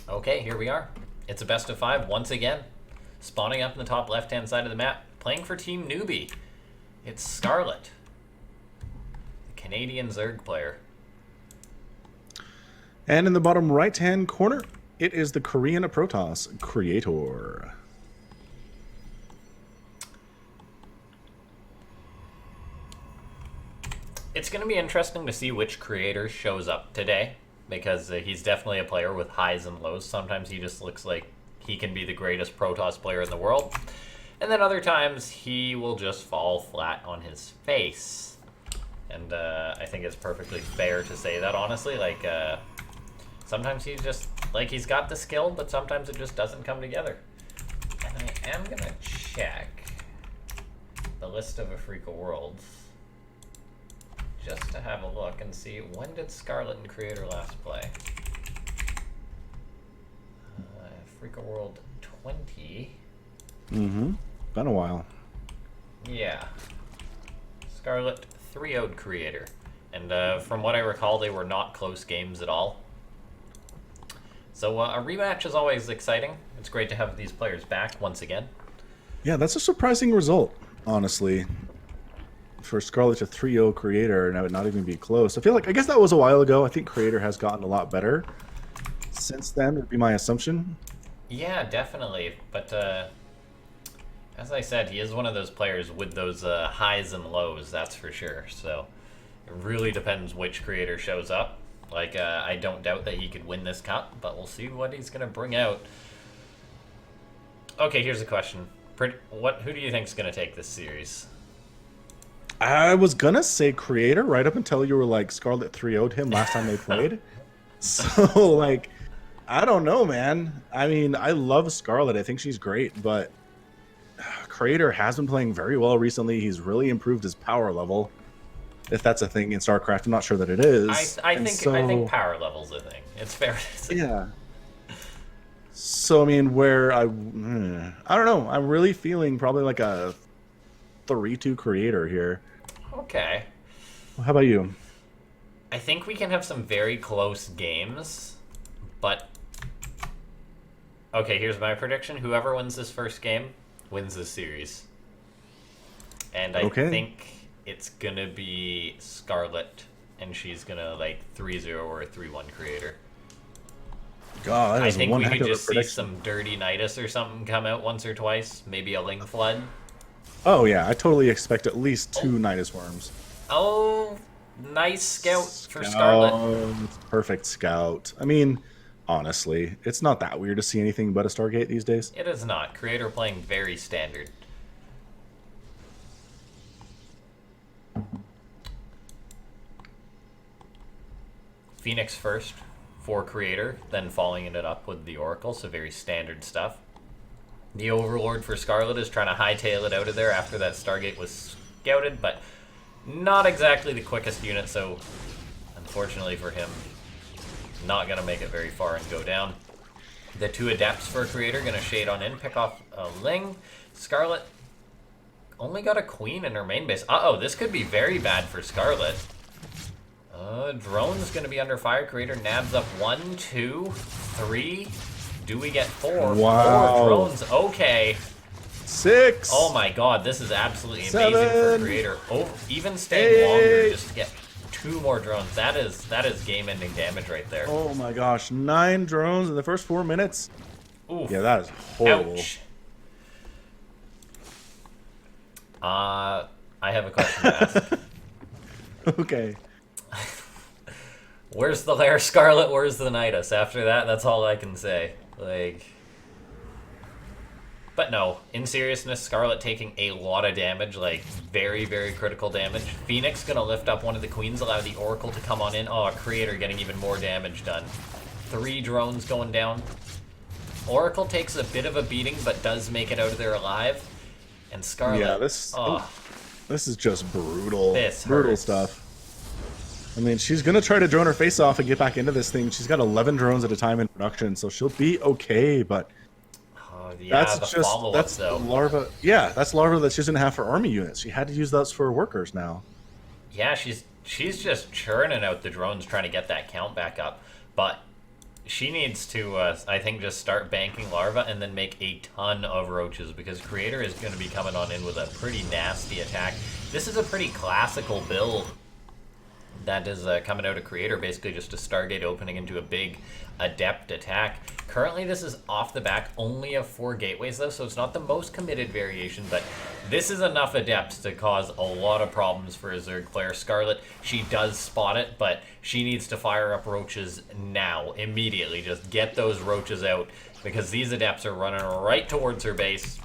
Okay, here we are. It's a best of 5 once again. Spawning up in the top left-hand side of the map. Playing for Team Newbie. It's Scarlett, the Canadian Zerg player. And in the bottom right-hand corner, it is the Korean Protoss Creator. It's going to be interesting to see which creator shows up today, because he's definitely a player with highs and lows. Sometimes he just looks like he can be the greatest Protoss player in the world, and then other times he will just fall flat on his face. And I think it's perfectly fair to say that, honestly. Like, sometimes he's just, like, he's got the skill, but sometimes it just doesn't come together. And I am going to check the list of Afreeca worlds just to have a look and see, when did Scarlett and Creator last play? Afreeca World 20. Mm-hmm. Been a while. Yeah. Scarlett 3-0'd Creator. And from what I recall, they were not close games at all. So a rematch is always exciting. It's great to have these players back once again. Yeah, that's a surprising result, honestly. For Scarlett to 3-0 Creator and I would not even be close. I feel like, I guess that was a while ago. I think Creator has gotten a lot better since then, would be my assumption. Yeah, definitely. But as I said, he is one of those players with those highs and lows, that's for sure. So it really depends which creator shows up. Like, I don't doubt that he could win this cup, but we'll see what he's going to bring out. Okay, here's a question. Who do you think is going to take this series? I was gonna say Creator right up until you were like Scarlett 3-0'd him last time they played. So, like, I don't know, man. I mean, I love Scarlett. I think she's great, but Creator has been playing very well recently. He's really improved his power level, if that's a thing in StarCraft. I'm not sure that it is. I think power level's a thing. It's fair to say. Yeah. So, I mean, I don't know. I'm really feeling probably like a 3-2 Creator here. Okay. How about you? I think we can have some very close games, but okay, here's my prediction. Whoever wins this first game wins this series. And I think it's gonna be Scarlett, and she's gonna like 3-0 or a 3-1 Creator. God, I think we could just see some dirty Nidus or something come out once or twice. Maybe a Ling Flood. Oh yeah, I totally expect at least 2 Nidus Worms. Oh, nice scout for Scarlett. Perfect scout. I mean, honestly, it's not that weird to see anything but a Stargate these days. It is not. Creator playing very standard. Phoenix first for Creator, then following it up with the Oracle, so very standard stuff. The Overlord for Scarlett is trying to hightail it out of there after that Stargate was scouted, but not exactly the quickest unit, so unfortunately for him, not going to make it very far and go down. The 2 Adepts for Creator going to shade on in, pick off a Ling. Scarlett only got a Queen in her main base. Uh-oh, this could be very bad for Scarlett. Drone's going to be under fire. Creator nabs up 1, 2, 3... Do we get 4? Wow. 4 drones. Okay. 6. Oh my god, this is absolutely 7. amazing for Creator. Oh, even staying longer just to get 2 more drones. That is game-ending damage right there. Oh my gosh, 9 drones in the first 4 minutes. Oof. Yeah, that is horrible. Ouch. I have a question to ask. Okay. Where's the lair Scarlett? Where's the Nidus? After that, that's all I can say. Like, but no, in seriousness, Scarlett taking a lot of damage, like very, very critical damage. Phoenix gonna lift up one of the Queens, allow the Oracle to come on in. Oh, Creator getting even more damage done. 3 drones going down. Oracle takes a bit of a beating, but does make it out of there alive. And Scarlett, yeah, this is just brutal. Brutal stuff. I mean, she's going to try to drone her face off and get back into this thing. She's got 11 drones at a time in production, so she'll be okay, but yeah, that's larva. Yeah, that's larva that she doesn't have for army units. She had to use those for workers now. Yeah, she's just churning out the drones trying to get that count back up. But She needs to, I think, just start banking larva and then make a ton of roaches, because Creator is going to be coming on in with a pretty nasty attack. This is a pretty classical build that is coming out of Creator, basically just a Stargate opening into a big Adept attack. Currently, this is off the back only of 4 gateways, though, so it's not the most committed variation, but this is enough Adepts to cause a lot of problems for a Zerg player. Scarlett, she does spot it, but she needs to fire up roaches now, immediately. Just get those roaches out, because these Adepts are running right towards her base.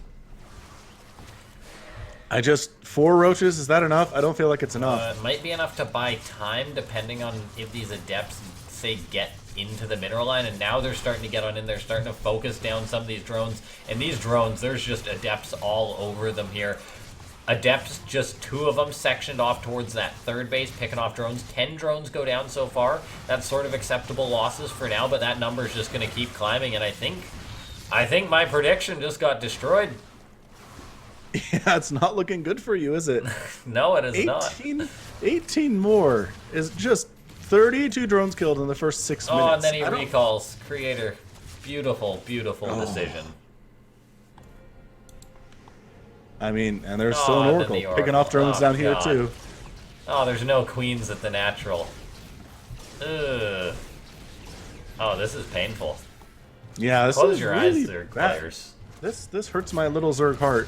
4 roaches, is that enough? I don't feel like it's enough. It might be enough to buy time, depending on if these Adepts, say, get into the mineral line, and now they're starting to get on in. They're starting to focus down some of these drones, and these drones, there's just Adepts all over them here. Adepts, just 2 of them sectioned off towards that 3rd base, picking off drones. 10 drones go down so far. That's sort of acceptable losses for now, but that number is just going to keep climbing, and I think my prediction just got destroyed. Yeah, it's not looking good for you, is it? No, it is not. 18 more is just 32 drones killed in the first 6 minutes. Oh, and then he recalls. Creator. Beautiful, beautiful decision. I mean, and there's still an Oracle picking off drones down here, too. Oh, there's no queens at the natural. Ugh. Oh, this is painful. Yeah, this Close is your really eyes, Zerg players. This hurts my little Zerg heart.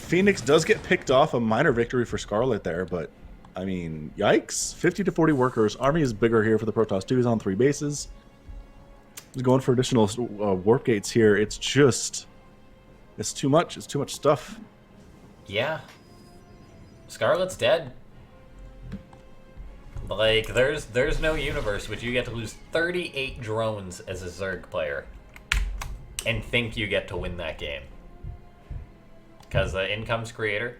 Phoenix does get picked off, a minor victory for Scarlett there, but I mean, yikes. 50 to 40 workers. Army is bigger here for the Protoss 2. He's on 3 bases. He's going for additional warp gates here. It's just... It's too much. It's too much stuff. Yeah. Scarlett's dead. Like, there's no universe which you get to lose 38 drones as a Zerg player and think you get to win that game. Because in comes Creator.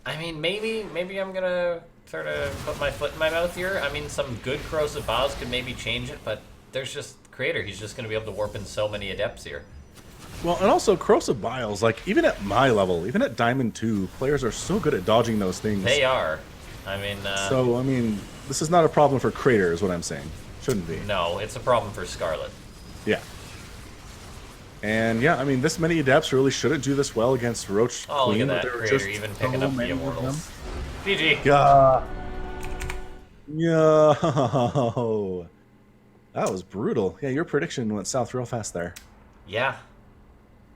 I mean, maybe I'm gonna sort of put my foot in my mouth here. I mean, some good corrosive bios could maybe change it, but there's just Creator. He's just gonna be able to warp in so many Adepts here. Well, and also corrosive bios, like even at my level, even at Diamond 2, players are so good at dodging those things. They are. I mean... so, I mean, this is not a problem for Creator, is what I'm saying. Shouldn't be. No, it's a problem for Scarlett. Yeah. And yeah, I mean, this many Adepts really shouldn't do this well against Roach Oh, Queen. look at that Creator even picking up the Immortals. GG. Yeah. Yo. That was brutal. Yeah, your prediction went south real fast there. Yeah.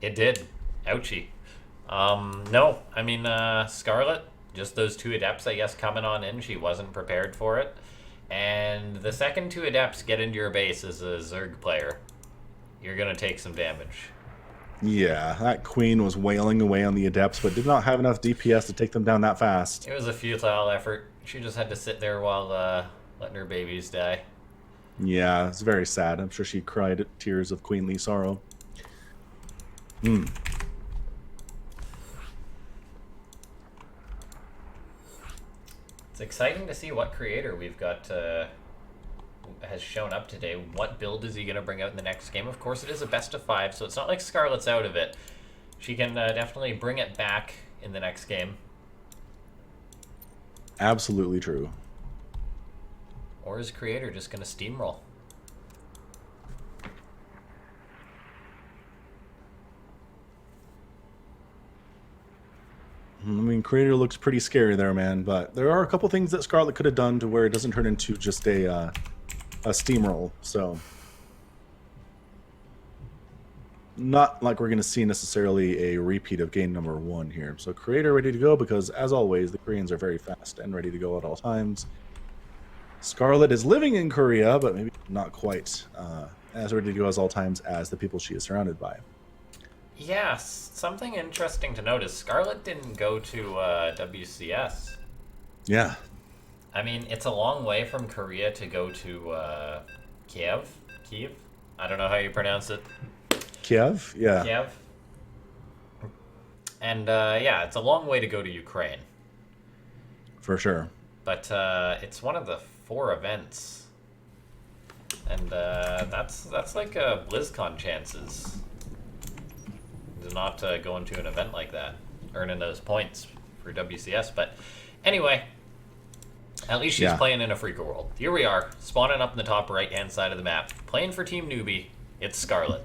It did. Ouchie. No, I mean, Scarlett, just those 2 Adepts, I guess, coming on in. She wasn't prepared for it. And the second 2 Adepts get into your base as a Zerg player, you're going to take some damage. Yeah, that Queen was wailing away on the Adepts, but did not have enough DPS to take them down that fast. It was a futile effort. She just had to sit there while letting her babies die. Yeah, it's very sad. I'm sure she cried tears of queenly sorrow. Hmm. It's exciting to see what Creator we've got has shown up today. What build is he going to bring out in the next game? Of course, it is a best of 5, so it's not like Scarlett's out of it. She can definitely bring it back in the next game. Absolutely true. Or is Creator just going to steamroll? I mean, Creator looks pretty scary there, man, but there are a couple things that Scarlett could have done to where it doesn't turn into just a steamroll, so... Not like we're going to see necessarily a repeat of game number 1 here. So Creator ready to go, because as always, the Koreans are very fast and ready to go at all times. Scarlett is living in Korea, but maybe not quite as ready to go as all times as the people she is surrounded by. Yes, something interesting to notice. Scarlett didn't go to WCS. Yeah. I mean, it's a long way from Korea to go to Kiev? I don't know how you pronounce it. Kiev? Yeah. Kiev. And yeah, it's a long way to go to Ukraine. For sure. But it's one of the 4 events. And that's like BlizzCon chances. To not go into an event like that, earning those points for WCS. But anyway, At least she's Yeah. playing in Afreeca world. Here we are, spawning up in the top right-hand side of the map. Playing for Team Newbie, it's Scarlett.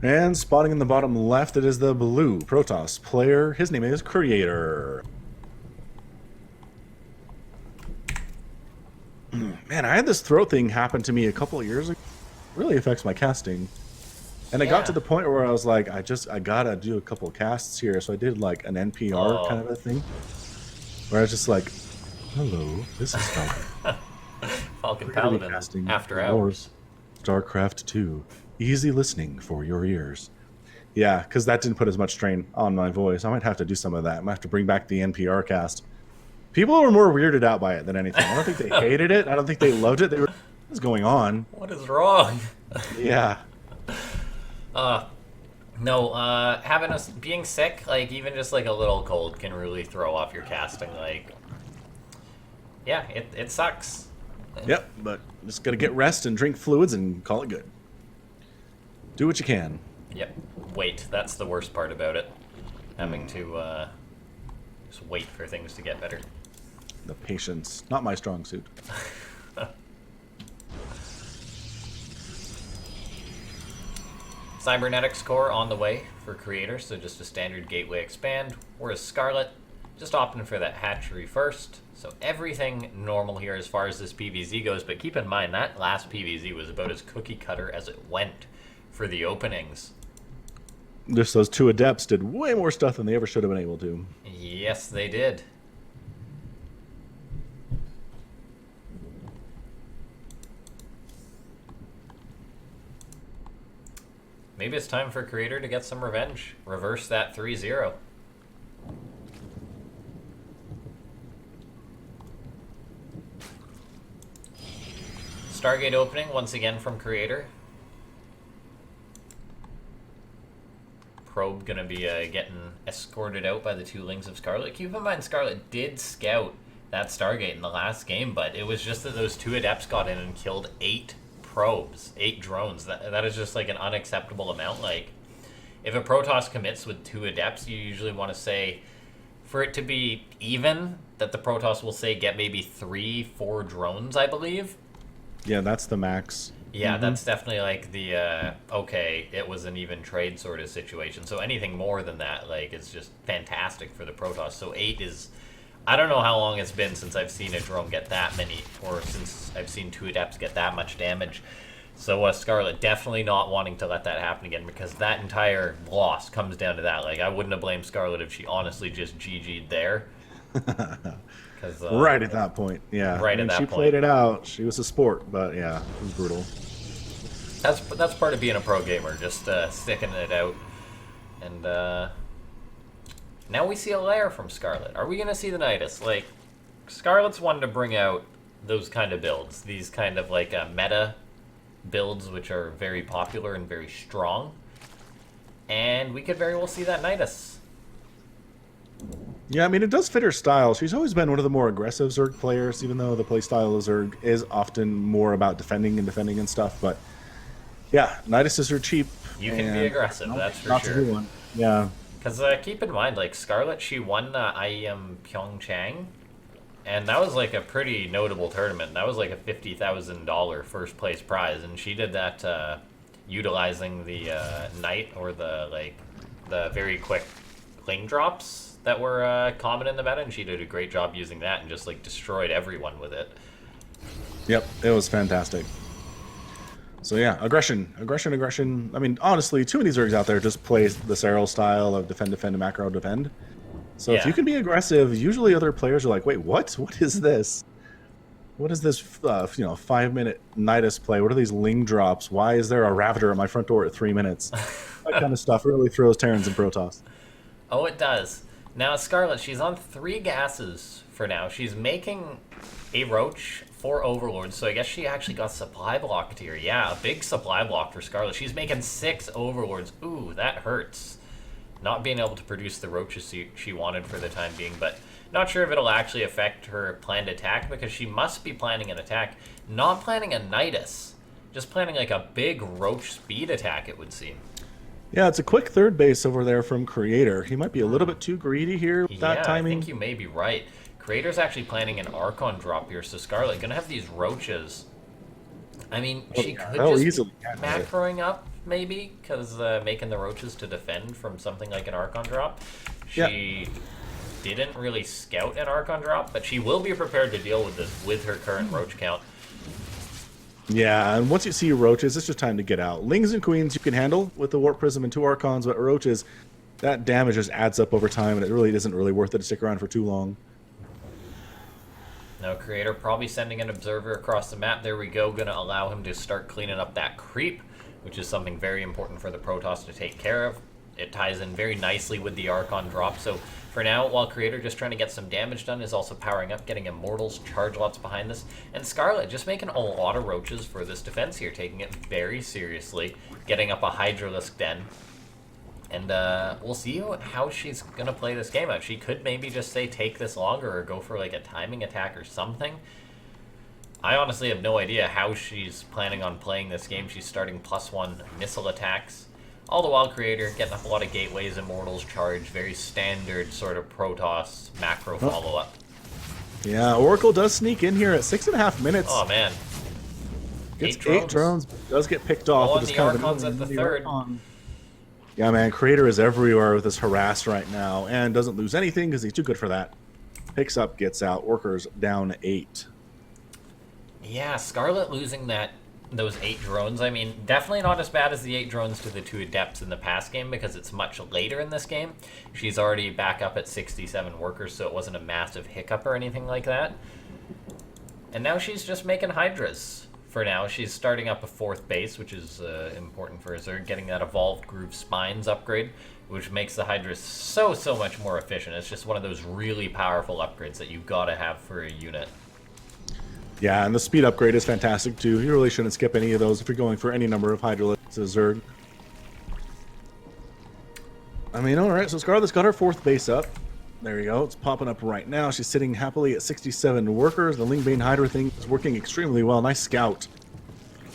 And spotting in the bottom left, it is the blue Protoss player. His name is Creator. Man, I had this throat thing happen to me a couple of years ago. It really affects my casting. And it got to the point where I was like, I gotta do a couple of casts here. So I did like an NPR kind of a thing. Where I was just like, hello, this is Falcon. Falcon Paladin, after hours. StarCraft 2. Easy listening for your ears. Yeah, because that didn't put as much strain on my voice. I might have to do some of that. I might have to bring back the NPR cast. People were more weirded out by it than anything. I don't think they hated it. I don't think they loved it. They were, what's going on? What is wrong? Yeah. No, having us being sick, like even just like a little cold can really throw off your casting. Like, yeah, it sucks. Yep, but just gotta get rest and drink fluids and call it good. Do what you can. Yep. Wait, that's the worst part about it. Having to just wait for things to get better. The patience, not my strong suit. Cybernetics core on the way for Creator, so just a standard gateway expand. Whereas Scarlett, just opting for that hatchery first. So everything normal here as far as this PvZ goes, but keep in mind that last PvZ was about as cookie cutter as it went for the openings. Just those two adepts did way more stuff than they ever should have been able to. Yes, they did. Maybe it's time for Creator to get some revenge. Reverse that 3-0. Stargate opening once again from Creator. Probe gonna be getting escorted out by the two Lings of Scarlet. Keep in mind, Scarlet did scout that Stargate in the last game, but it was just that those two Adepts got in and killed 8 probes, 8 drones. That is just like an unacceptable amount. Like, if a Protoss commits with 2 Adepts, you usually want to say, for it to be even, that the Protoss will say get maybe 3-4 drones, I believe. Yeah, that's the max. Yeah, that's definitely like the, okay, it was an even trade sort of situation. So anything more than that, like, it's just fantastic for the Protoss. So 8 is, I don't know how long it's been since I've seen a drone get that many, or since I've seen 2 Adepts get that much damage. So Scarlett definitely not wanting to let that happen again, because that entire loss comes down to that. Like, I wouldn't have blamed Scarlett if she honestly just GG'd there. Right at that point, yeah. Right at that she point. played it out. She was a sport, but yeah, it was brutal. That's part of being a pro gamer, just sticking it out. And now we see a lair from Scarlett. Are we gonna see the Nidus? Like, Scarlett's wanted to bring out those kind of builds, these kind of like meta builds, which are very popular and very strong. And we could very well see that Nidus. Yeah, I mean, it does fit her style. She's always been one of the more aggressive Zerg players, even though the playstyle of Zerg is often more about defending and stuff. But yeah, Niduses are cheap. You can be aggressive, that's for not sure. everyone. Yeah. Because keep in mind, like, Scarlett, she won IEM Pyeongchang, and that was like a pretty notable tournament. That was like a $50,000 first place prize, and she did that utilizing the Knight, or the very quick Ling drops that were common in the meta, and she did a great job using that and just like destroyed everyone with it. Yep, it was fantastic. So yeah, aggression. I mean, honestly, too many Zergs out there just play the Serral style of defend, and macro defend. So if you can be aggressive, usually other players are like, wait, what? What is this? What is this, 5-minute Nidus play? What are these Ling drops? Why is there a Ravager at my front door at 3 minutes? That kind of stuff really throws Terrans and Protoss. Oh, it does. Now, Scarlett, she's on 3 gases for now. She's making a Roach for Overlords, so I guess she actually got supply blocked here. Yeah, a big supply block for Scarlett. She's making 6 Overlords. Ooh, that hurts. Not being able to produce the Roaches she wanted for the time being, but not sure if it'll actually affect her planned attack, because she must be planning an attack, not planning a Nidus. Just planning like a big Roach speed attack, it would seem. Yeah, it's a quick third base over there from Creator. He might be a little bit too greedy here with that Yeah, I think timing. you may be right. Creator's actually planning an Archon drop here, so Scarlett gonna have these roaches. I mean, Oh, she yeah, could they'll just be easily handle it. macroing up, maybe, because making the roaches to defend from something like an Archon drop. Yeah. She didn't really scout an Archon drop, but she will be prepared to deal with this with her current roach count. Yeah, and once you see roaches, it's just time to get out. Lings and queens you can handle with the warp prism and 2 archons, but roaches, that damage just adds up over time, and it really isn't really worth it to stick around for too long. Now, Creator probably sending an observer across the map. There we go, gonna allow him to start cleaning up that creep, which is something very important for the Protoss to take care of. It ties in very nicely with the Archon drop, so for now, while Creator just trying to get some damage done, is also powering up, getting Immortals, charge lots behind this, and Scarlett just making a lot of roaches for this defense here, taking it very seriously, getting up a Hydralisk Den. And we'll see how she's going to play this game out. She could maybe just say take this longer or go for like a timing attack or something. I honestly have no idea how she's planning on playing this game. She's starting +1 missile attacks. All the while, Creator getting up a lot of gateways, Immortals, charge, very standard sort of Protoss macro follow-up. Yeah, Oracle does sneak in here at 6.5 minutes. Oh, man. Gets 8 drones, but does get picked off. Oh, With and this the kind of Archon's at the third. Yeah, man, Creator is everywhere with this harass right now, and doesn't lose anything because he's too good for that. Picks up, gets out. Workers down 8. Yeah, Scarlett losing those 8 drones. I mean, definitely not as bad as the 8 drones to the 2 Adepts in the past game because it's much later in this game. She's already back up at 67 workers, so it wasn't a massive hiccup or anything like that. And now she's just making Hydras. For now, she's starting up a 4th base, which is important for Zerg, getting that Evolved Groove Spines upgrade, which makes the Hydras so much more efficient. It's just one of those really powerful upgrades that you gotta have for a unit. Yeah, and the speed upgrade is fantastic too. You really shouldn't skip any of those if you're going for any number of Hydralisks as Zerg. I mean, alright, so Scarlett's got her 4th base up. There you go, it's popping up right now. She's sitting happily at 67 workers. The Lingbane Hydra thing is working extremely well. Nice scout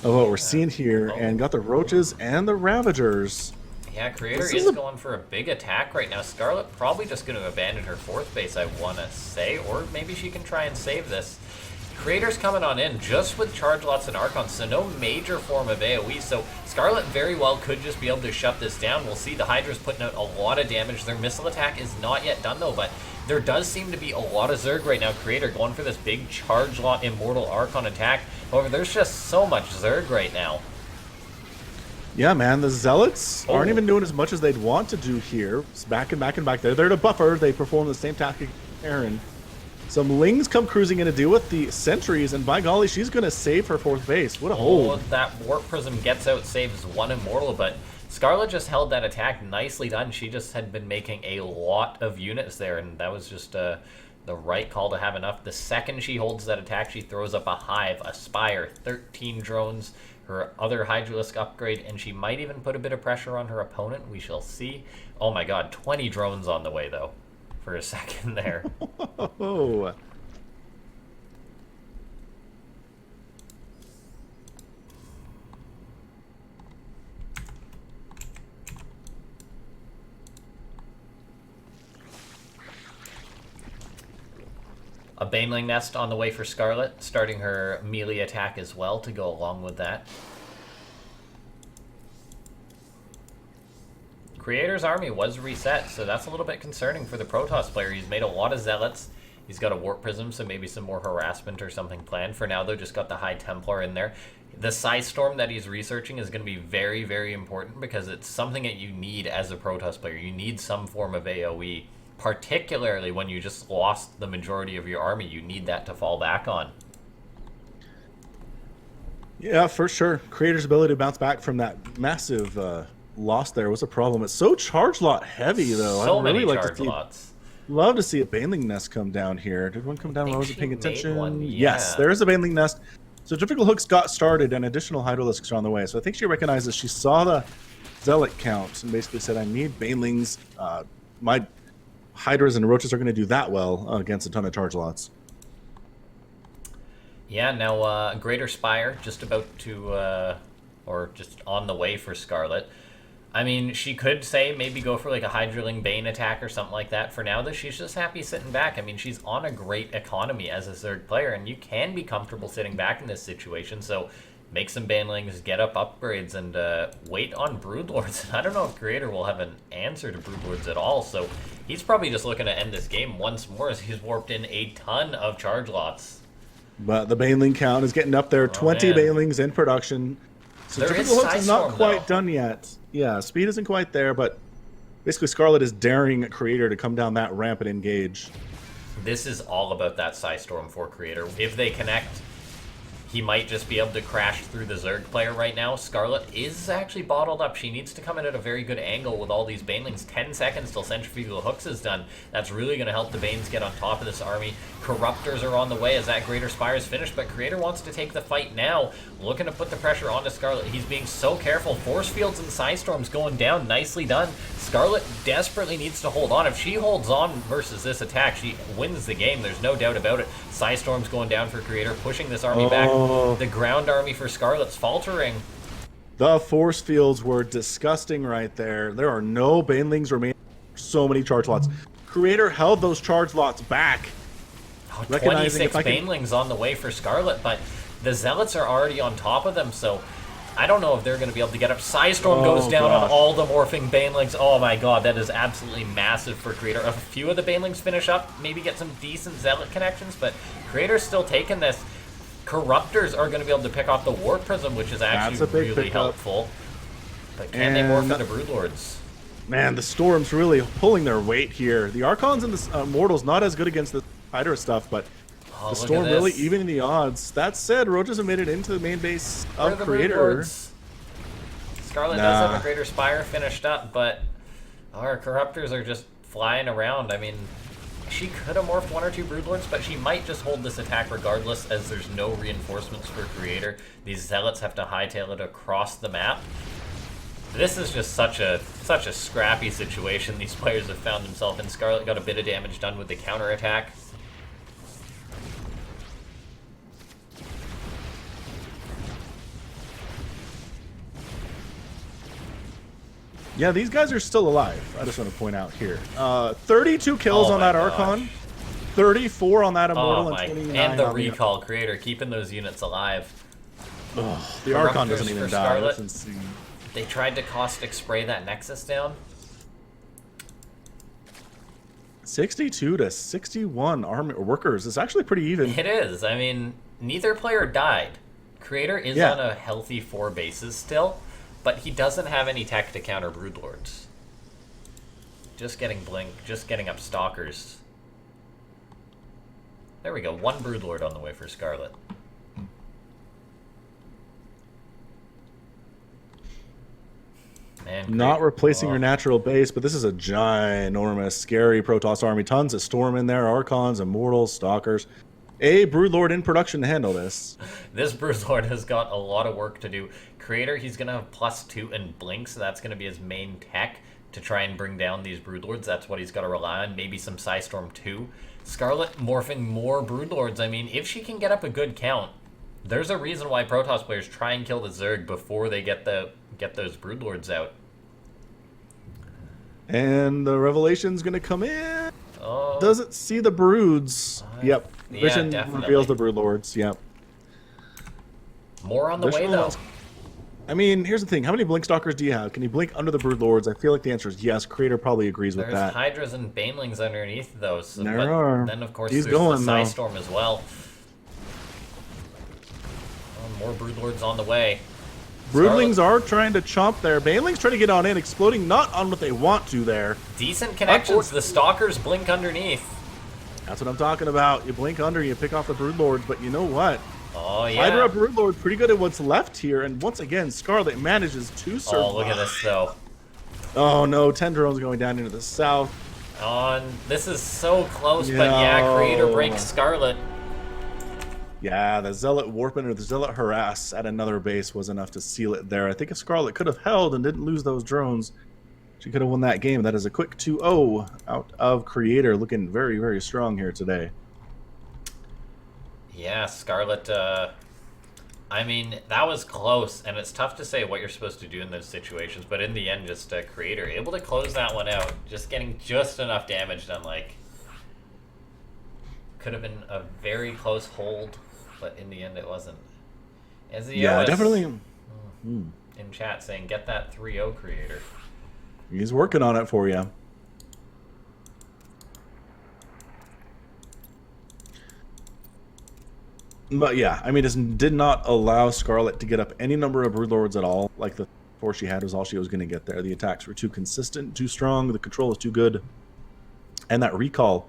of what we're seeing here. And got the Roaches and the Ravagers. Yeah, Creator is going for a big attack right now. Scarlett probably just going to abandon her 4th base, I want to say. Or maybe she can try and save this. Creator's coming on in just with charge lots and Archons, so no major form of AoE, so Scarlett very well could just be able to shut this down. We'll see the Hydra's putting out a lot of damage. Their missile attack is not yet done though, but there does seem to be a lot of Zerg right now. Creator going for this big charge lot Immortal Archon attack. However, there's just so much Zerg right now. Yeah, man, the Zealots aren't even doing as much as they'd want to do here. It's back and back and back. They're there to buffer. They perform the same tactic Aaron. Some Lings come cruising in to deal with the sentries, and by golly, she's going to save her 4th base. What a hold. That Warp Prism gets out, saves 1 Immortal, but Scarlett just held that attack nicely done. She just had been making a lot of units there, and that was just the right call to have enough. The second she holds that attack, she throws up a Hive, a Spire, 13 drones, her other Hydralisk upgrade, and she might even put a bit of pressure on her opponent. We shall see. Oh my god, 20 drones on the way, though. For a second there. Oh. A Baneling Nest on the way for Scarlett, starting her melee attack as well to go along with that. Creator's army was reset, so that's a little bit concerning for the Protoss player. He's made a lot of Zealots. He's got a Warp Prism, so maybe some more harassment or something planned. For now, though, just got the High Templar in there. The Psi Storm that he's researching is going to be very, very important because it's something that you need as a Protoss player. You need some form of AoE, particularly when you just lost the majority of your army. You need that to fall back on. Yeah, for sure. Creator's ability to bounce back from that massive loss there was a problem. It's so charge lot heavy, though. So I'd really many like charge to see, lots. love to see a Baneling Nest come down here. Did one come down when I wasn't paying attention? One, yeah. Yes, there is a Baneling Nest. So Difficult Hooks got started and additional Hydralisks are on the way. So I think she recognizes, she saw the Zealot count and basically said, I need Banelings. My Hydras and Roaches are going to do that well against a ton of charge lots. Yeah, now Greater Spire just about to, or just on the way for Scarlett. I mean, she could say maybe go for like a Hydraling Bane attack or something like that. For now, though, she's just happy sitting back. I mean, she's on a great economy as a third player, and you can be comfortable sitting back in this situation. So make some banelings, get up upgrades, and wait on Broodlords. I don't know if Creator will have an answer to Broodlords at all, so he's probably just looking to end this game once more as he's warped in a ton of charge lots. But the baneling count is getting up there. 20 man. banelings in production. So There is Typical Hooks is not Psystorm, quite though. done yet. Yeah, speed isn't quite there, but basically Scarlett is daring Creator to come down that ramp and engage. This is all about that Psystorm for Creator. If they connect, he might just be able to crash through the Zerg player right now. Scarlett is actually bottled up. She needs to come in at a very good angle with all these Banelings. 10 seconds till Centrifugal Hooks is done. That's really going to help the Banes get on top of this army. Corruptors are on the way as that Greater Spire is finished, but Creator wants to take the fight now. Looking to put the pressure onto Scarlett. He's being so careful. Force Fields and Psystorms going down. Nicely done. Scarlett desperately needs to hold on. If she holds on versus this attack, she wins the game. There's no doubt about it. Psystorm's going down for Creator, pushing this army back. The ground army for Scarlett's faltering. The force fields were disgusting right there. There are no banelings remaining. So many charge lots. Creator held those charge lots back. Oh, Recognizing 26 if I can- Banelings on the way for Scarlett, but the Zealots are already on top of them, so I don't know if they're going to be able to get up. Psystorm goes down on gosh. all the morphing Banelings. Oh my god, that is absolutely massive for Creator. A few of the Banelings finish up, maybe get some decent Zealot connections, but Creator's still taking this. Corruptors are going to be able to pick off the Warp Prism, which is actually That's a big really pickup. helpful. But can they morph And- into Broodlords? Man, the Storm's really pulling their weight here. The Archons and the Mortals not as good against the Hydra stuff, but Oh, the look Storm at really this. evening the odds. That said, Rojas have made it into the main base Where are of the Creator. Broodlords? Scarlet does Nah. have a Greater Spire finished up, but our Corruptors are just flying around. I mean, she could have morphed one or two Broodlords, but she might just hold this attack regardless, as there's no reinforcements for Creator. These Zealots have to hightail it across the map. This is just such a scrappy situation these players have found themselves in. Scarlet got a bit of damage done with the counterattack. Yeah, these guys are still alive. I just want to point out here. 32 kills Oh on my that gosh. Archon, 34 on that Immortal, Oh my, and 29 and the on recall Creator keeping those units alive. The Archon doesn't Corruptors even for die. Scarlet. That's insane. They tried to caustic spray that Nexus down. 62 to 61 army workers. It's actually pretty even. It is. I mean, neither player died. Creator is Yeah. on a healthy 4 bases still, but he doesn't have any tech to counter Broodlords. Just getting Blink, just getting up Stalkers. There we go. One Broodlord on the way for Scarlet. Man, Not replacing oh. your natural base, but this is a ginormous, scary Protoss army. Tons of Storm in there, Archons, Immortals, Stalkers. A Broodlord in production to handle this. This Broodlord has got a lot of work to do. Creator, he's going to have +2 and Blink, so that's going to be his main tech to try and bring down these Broodlords. That's what he's got to rely on. Maybe some Psystorm too. Scarlet morphing more Broodlords. I mean, if she can get up a good count, there's a reason why Protoss players try and kill the Zerg before they get those Broodlords out. And the Revelation's going to come in. Oh, Doesn't see the Broods. Yep. yeah, Vision definitely. reveals the Broodlords. Yep. more on the way Additional though. ones- I mean, here's the thing. How many Blink Stalkers do you have? Can you blink under the Broodlords? I feel like the answer is yes. Creator probably agrees with There's that. Hydras and Banelings underneath those. There but are. Then of course He's there's going, the though. Psystorm as well. Oh, more Broodlords on the way. Broodlings are trying to chomp there. Banelings trying to get on in, exploding not on what they want to there. Decent connections. The Stalkers blink underneath. That's what I'm talking about. You blink under, you pick off the Broodlords, but you know what? Oh, yeah. Hydra Broodlord pretty good at what's left here, and once again, Scarlet manages to survive. Oh, look at this, though. Oh no, 10 drones going down into the south. On this is so close, but yeah, Creator No. breaks Scarlet. Yeah, the Zealot Warping or the Zealot Harass at another base was enough to seal it there. I think if Scarlet could have held and didn't lose those drones, she could have won that game. That is a quick 2-0 out of Creator, looking very, very strong here today. Yeah, Scarlet I mean, that was close, and it's tough to say what you're supposed to do in those situations, but in the end, just a Creator able to close that one out, just getting just enough damage done, like, could have been a very close hold, but in the end it wasn't. As the Yeah, OS definitely. in chat saying, get that 3-0 Creator. He's working on it for you. But yeah, I mean, it did not allow Scarlett to get up any number of Broodlords at all. Like the force she had was all she was going to get there. The attacks were too consistent, too strong. The control was too good. And that recall,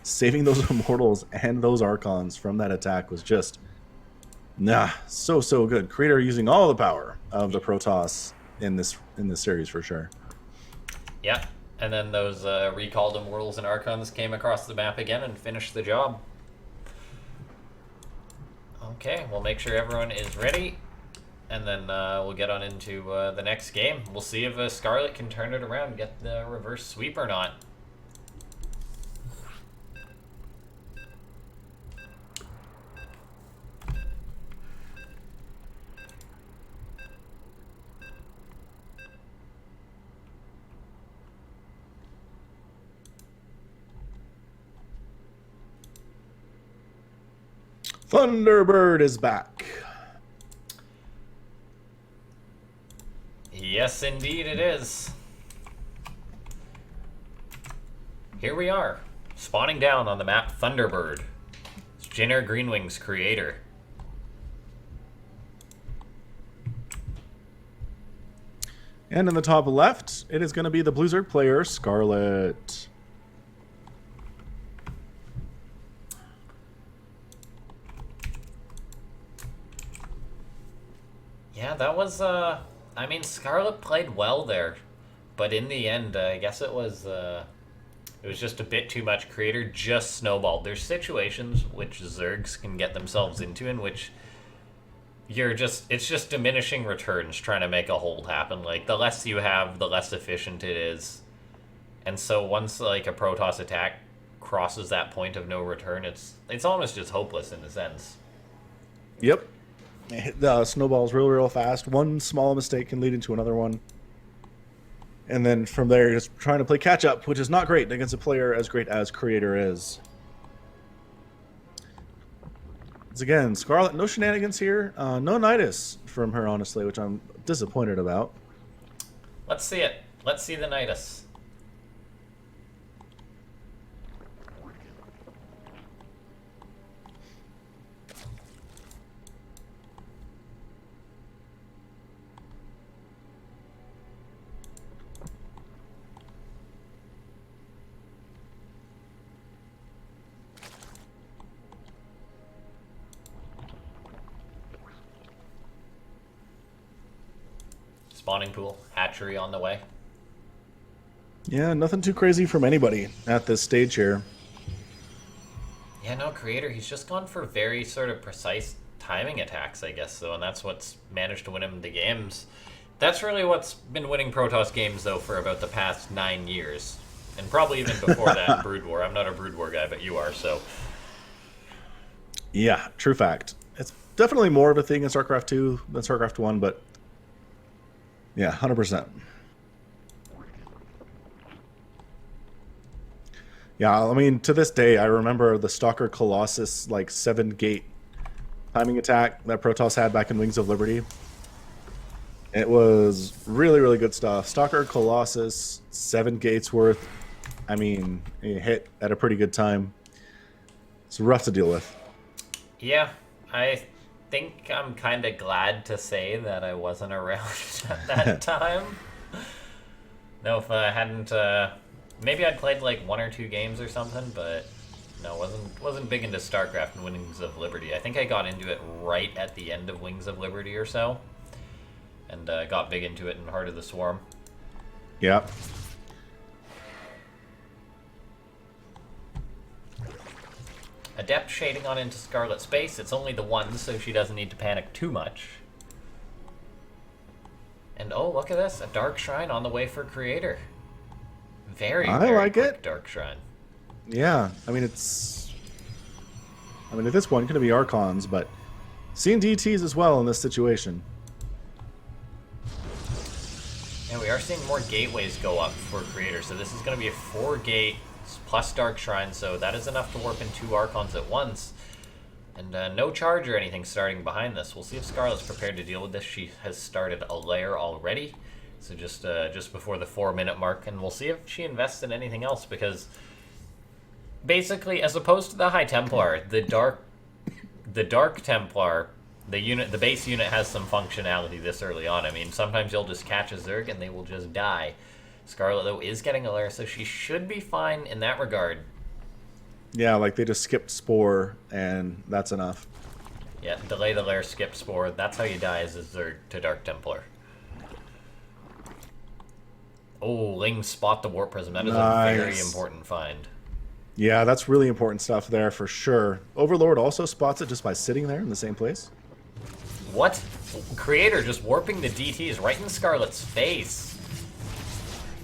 saving those Immortals and those Archons from that attack was just, so good. Creator using all the power of the Protoss in this series for sure. Yeah, and then those recalled Immortals and Archons came across the map again and finished the job. Okay, we'll make sure everyone is ready, and then we'll get on into the next game. We'll see if Scarlett can turn it around and get the reverse sweep or not. Thunderbird is back. Yes, indeed it is. Here we are, spawning down on the map Thunderbird. It's Jinner Greenwing's Creator. And in the top left, it is going to be the Blue Zerg player, Scarlett. Yeah, that was, I mean, Scarlett played well there, but in the end, I guess it was just a bit too much. Creator just snowballed. There's situations which Zergs can get themselves into in which it's just diminishing returns trying to make a hold happen. Like, the less you have, the less efficient it is. And so once, like, a Protoss attack crosses that point of no return, it's almost just hopeless in a sense. Yep. The snowballs real fast. One small mistake can lead into another one. And then from there, you're just trying to play catch up, which is not great against a player as great as Creator is. Once again, Scarlett, no shenanigans here. No Nidus from her, honestly, which I'm disappointed about. Let's see it. Let's see the Nidus. Spawning pool, hatchery on the way. Yeah, nothing too crazy from anybody at this stage here. Yeah, no, Creator, he's just gone for very sort of precise timing attacks, I guess, though, and that's what's managed to win him the games. That's really what's been winning Protoss games, though, for about the past 9 years. And probably even before that, Brood War. I'm not a Brood War guy, but you are, so. Yeah, true fact. It's definitely more of a thing in StarCraft 2 than StarCraft 1, but yeah, 100%. Yeah, I mean, to this day, I remember the Stalker Colossus, like, 7-gate timing attack that Protoss had back in Wings of Liberty. It was really good stuff. Stalker Colossus, 7 gates worth. I mean, it hit at a pretty good time. It's rough to deal with. Yeah, I think I'm kind of glad to say that I wasn't around at that time. No, if I hadn't, maybe I'd played like 1 or 2 games or something, but no, wasn't big into StarCraft and Wings of Liberty. I think I got into it right at the end of Wings of Liberty or so, and got big into it in Heart of the Swarm. Yeah. Adept shading on into Scarlet Space. It's only the one, so she doesn't need to panic too much. And oh, look at this. A Dark Shrine on the way for Creator. Very like quick it. Dark Shrine. Yeah, I mean, at this point, it's going to be Archons, but Seeing DTs as well in this situation. And we are seeing more gateways go up for Creator, so this is going to be a 4-gate plus Dark Shrine, so that is enough to warp in 2 Archons at once. And no charge or anything starting behind this. We'll see if Scarlett's prepared to deal with this. She has started a lair already, so just before the 4-minute mark, and we'll see if she invests in anything else, because basically, as opposed to the High Templar, the Dark Templar, the base unit has some functionality this early on. I mean, sometimes you'll just catch a Zerg and they will just die. Scarlett, though, is getting a lair, so she should be fine in that regard. Yeah, like they just skipped Spore, and that's enough. Yeah, delay the lair, skip Spore. That's how you die as a Zerg to Dark Templar. Oh, Ling spot the Warp Prism. That is a very important find. Yeah, that's really important stuff there for sure. Overlord also spots it just by sitting there in the same place. What? Creator just warping the DTs right in Scarlett's face.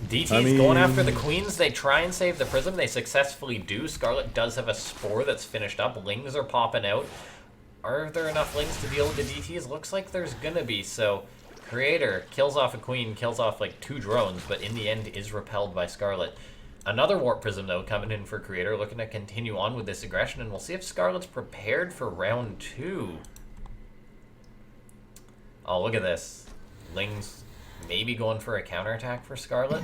DT's going after the Queens. They try and save the Prism. They successfully do. Scarlett does have a Spore that's finished up. Lings are popping out. Are there enough Lings to deal with the DTs? Looks like there's gonna be. So Creator kills off a Queen, kills off like 2 drones, but in the end is repelled by Scarlett. Another Warp Prism, though, coming in for Creator, looking to continue on with this aggression, and we'll see if Scarlett's prepared for round 2. Oh, look at this. Ling's maybe going for a counterattack for Scarlett.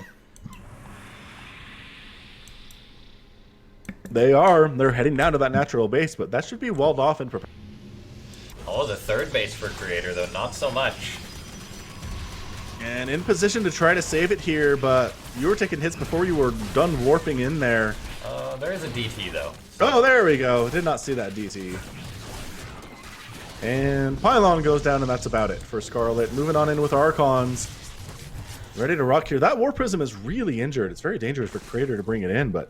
They are. They're heading down to that natural base, but that should be walled off and prepared. Oh, the 3rd base for Creator, though, not so much. And in position to try to save it here, but you were taking hits before you were done warping in there. There is a DT, though. Oh, there we go. Did not see that DT. And Pylon goes down, and that's about it for Scarlett. Moving on in with Archons. Ready to rock here. That Warp Prism is really injured. It's very dangerous for Creator to bring it in, but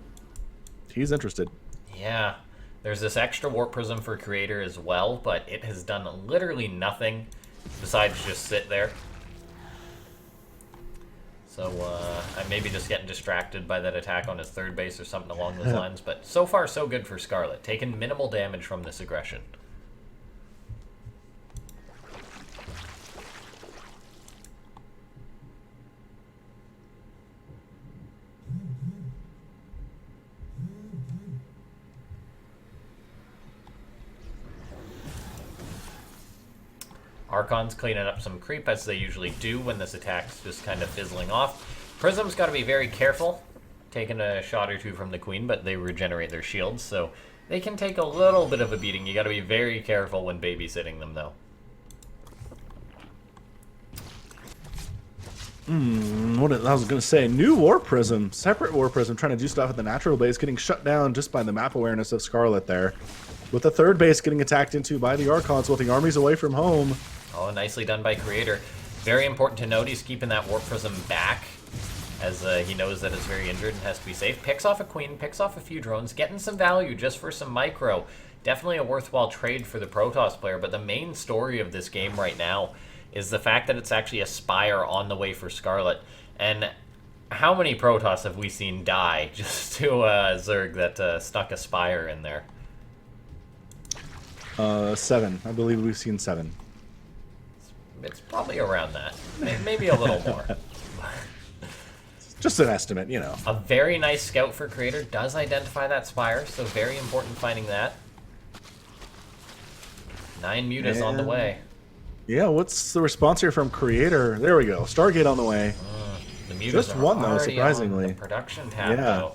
he's interested. Yeah. There's this extra Warp Prism for Creator as well, but it has done literally nothing besides just sit there. So I may be just getting distracted by that attack on his 3rd base or something along those lines. But so far, so good for Scarlett. Taking minimal damage from this aggression. Archons cleaning up some creep, as they usually do when this attack's just kind of fizzling off. Prism's got to be very careful, taking a shot or 2 from the Queen, but they regenerate their shields, so they can take a little bit of a beating. You got to be very careful when babysitting them, though. What I was going to say, new Warp Prism, separate Warp Prism, trying to do stuff at the natural base, getting shut down just by the map awareness of Scarlett there. With the 3rd base getting attacked into by the Archons, with the armies away from home. Oh, nicely done by Creator. Very important to note, he's keeping that Warp Prism back, as he knows that it's very injured and has to be safe. Picks off a Queen, picks off a few drones, getting some value just for some micro. Definitely a worthwhile trade for the Protoss player, but the main story of this game right now is the fact that it's actually a Spire on the way for Scarlett. And how many Protoss have we seen die just to a Zerg that stuck a Spire in there? 7. I believe we've seen 7. It's probably around that. Maybe a little more. Just an estimate, you know. A very nice scout for Creator does identify that Spire, so very important finding that. 9 mutas on the way. Yeah, what's the response here from Creator? There we go. Stargate on the way. The mutas Just are one, though, already surprisingly. on the production tab, though.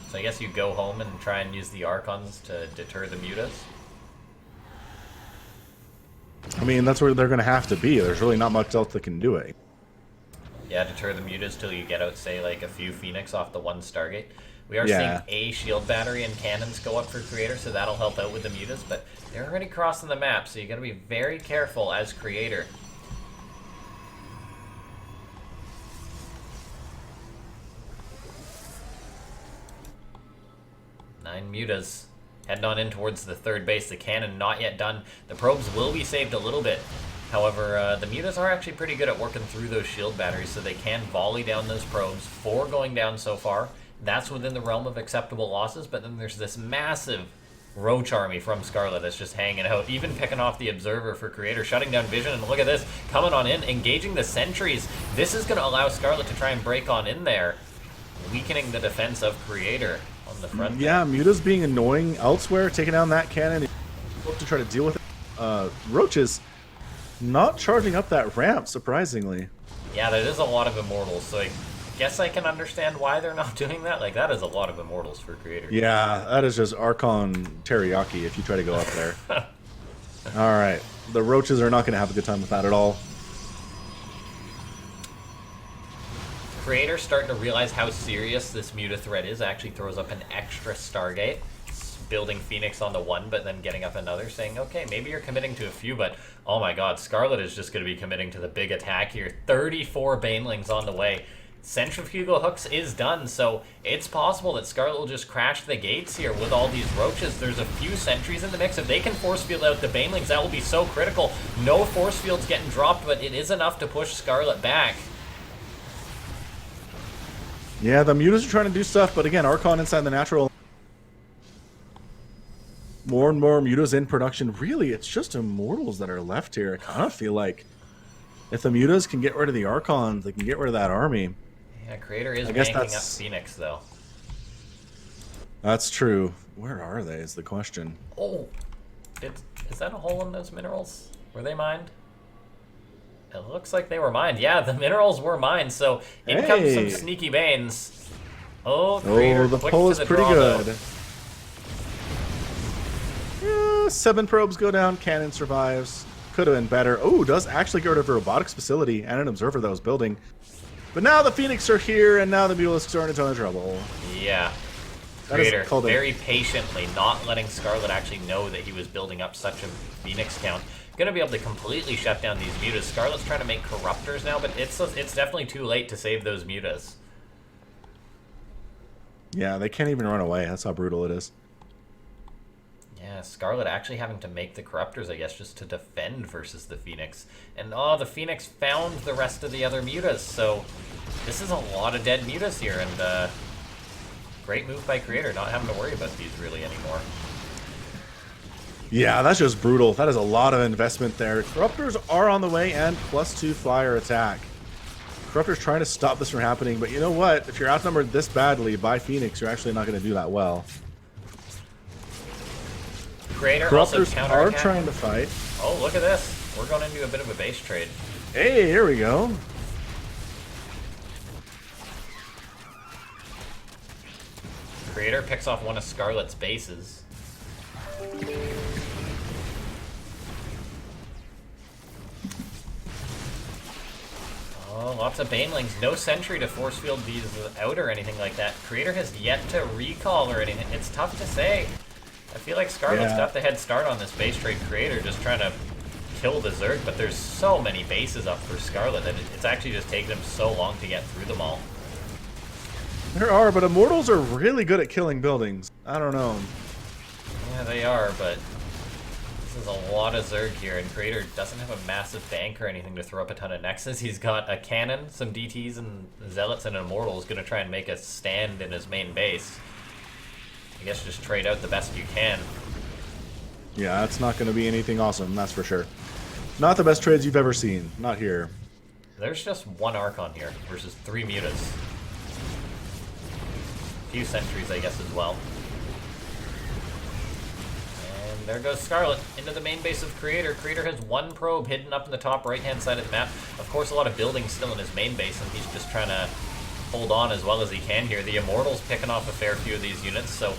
So I guess you go home and try and use the Archons to deter the mutas. I mean, that's where they're going to have to be. There's really not much else that can do it. Yeah, deter the mutas till you get out, say, like a few Phoenix off the 1 Stargate. We are Yeah. seeing a shield battery and cannons go up for Creator, so that'll help out with the mutas, but they're already crossing the map, so you gotta be very careful as Creator. Nine mutas. Heading on in towards the 3rd base. The cannon not yet done. The probes will be saved a little bit. However, the mutas are actually pretty good at working through those shield batteries, so they can volley down those probes. 4 going down so far. that's within the realm of acceptable losses, but then there's this massive Roach army from Scarlett that's just hanging out, even picking off the Observer for Creator, shutting down Vision, and look at this, coming on in, engaging the sentries. This is going to allow Scarlett to try and break on in there, weakening the defense of Creator on the front. Yeah, Muta's being annoying elsewhere, taking down that cannon to try to deal with it. Roach is not charging up that ramp, surprisingly. Yeah, that is a lot of Immortals, so I guess I can understand why they're not doing that. Like, that is a lot of Immortals for Creator. Yeah, that is just Archon teriyaki if you try to go up there. Alright, the Roaches are not going to have a good time with that at all. Creator starting to realize how serious this Muta threat is. Actually throws up an extra Stargate, building Phoenix on the one, but then getting up another, saying, okay, maybe you're committing to a few, but oh my god, Scarlett is just going to be committing to the big attack here. 34 Banelings on the way. Centrifugal hooks is done, so it's possible that Scarlett will just crash the gates here with all these Roaches. There's a few sentries in the mix. If they can force field out the Banelings, that will be so critical. No force fields getting dropped, but it is enough to push Scarlett back. Yeah, the Mutas are trying to do stuff, but again, Archon inside the natural. More and more Mutas in production. Really, it's just Immortals that are left here. I kind of feel like if the Mutas can get rid of the Archons, they can get rid of that army. Yeah, Creator is banking up Phoenix, though. That's true. Where are they is the question. Oh, is that a hole in those minerals? Were they mined? It looks like they were mined. Yeah, the minerals were mined, so in comes some sneaky Banes. Oh, Creator, the quick pull to is the pretty draw, good. Yeah, 7 probes go down, cannon survives. Could have been better. Oh, does actually get rid of a robotics facility and an observer that was building. But now the Phoenix are here, and now the Mutalisks are in a ton of trouble. Yeah. Creator very patiently not letting Scarlett actually know that he was building up such a Phoenix count. Going to be able to completely shut down these Mutas. Scarlett's trying to make Corruptors now, but it's definitely too late to save those Mutas. Yeah, they can't even run away. That's how brutal it is. Yeah, Scarlett actually having to make the Corruptors, I guess, just to defend versus the Phoenix. And, oh, the Phoenix found the rest of the other Mutas, so this is a lot of dead Mutas here, and great move by Creator, not having to worry about these really anymore. Yeah, that's just brutal. That is a lot of investment there. Corruptors are on the way, and +2 flyer attack. Corruptors trying to stop this from happening, but you know what? If you're outnumbered this badly by Phoenix, you're actually not going to do that well. Creator also Corruptors are trying to fight. Oh, look at this. We're going into a bit of a base trade. Hey, here we go. Creator picks off one of Scarlett's bases. Oh, lots of Banelings. No sentry to force field these out or anything like that. Creator has yet to recall or anything. It's tough to say. I feel like Scarlett's got the head start on this base trade. Creator just trying to kill the Zerg, but there's so many bases up for Scarlett that it's actually just taken him so long to get through them all. There are, but Immortals are really good at killing buildings. I don't know. Yeah, they are, but this is a lot of Zerg here, and Creator doesn't have a massive bank or anything to throw up a ton of Nexus. He's got a cannon, some DTs, and Zealots and Immortals going to try and make a stand in his main base. I guess just trade out the best you can. Yeah, that's not going to be anything awesome, that's for sure. Not the best trades you've ever seen. Not here. There's just one Archon here versus 3 Mutas. Few sentries, I guess, as well. And there goes Scarlett into the main base of Creator. Creator has 1 probe hidden up in the top right-hand side of the map. Of course, a lot of buildings still in his main base, and he's just trying to hold on as well as he can here. The Immortals picking off a fair few of these units, so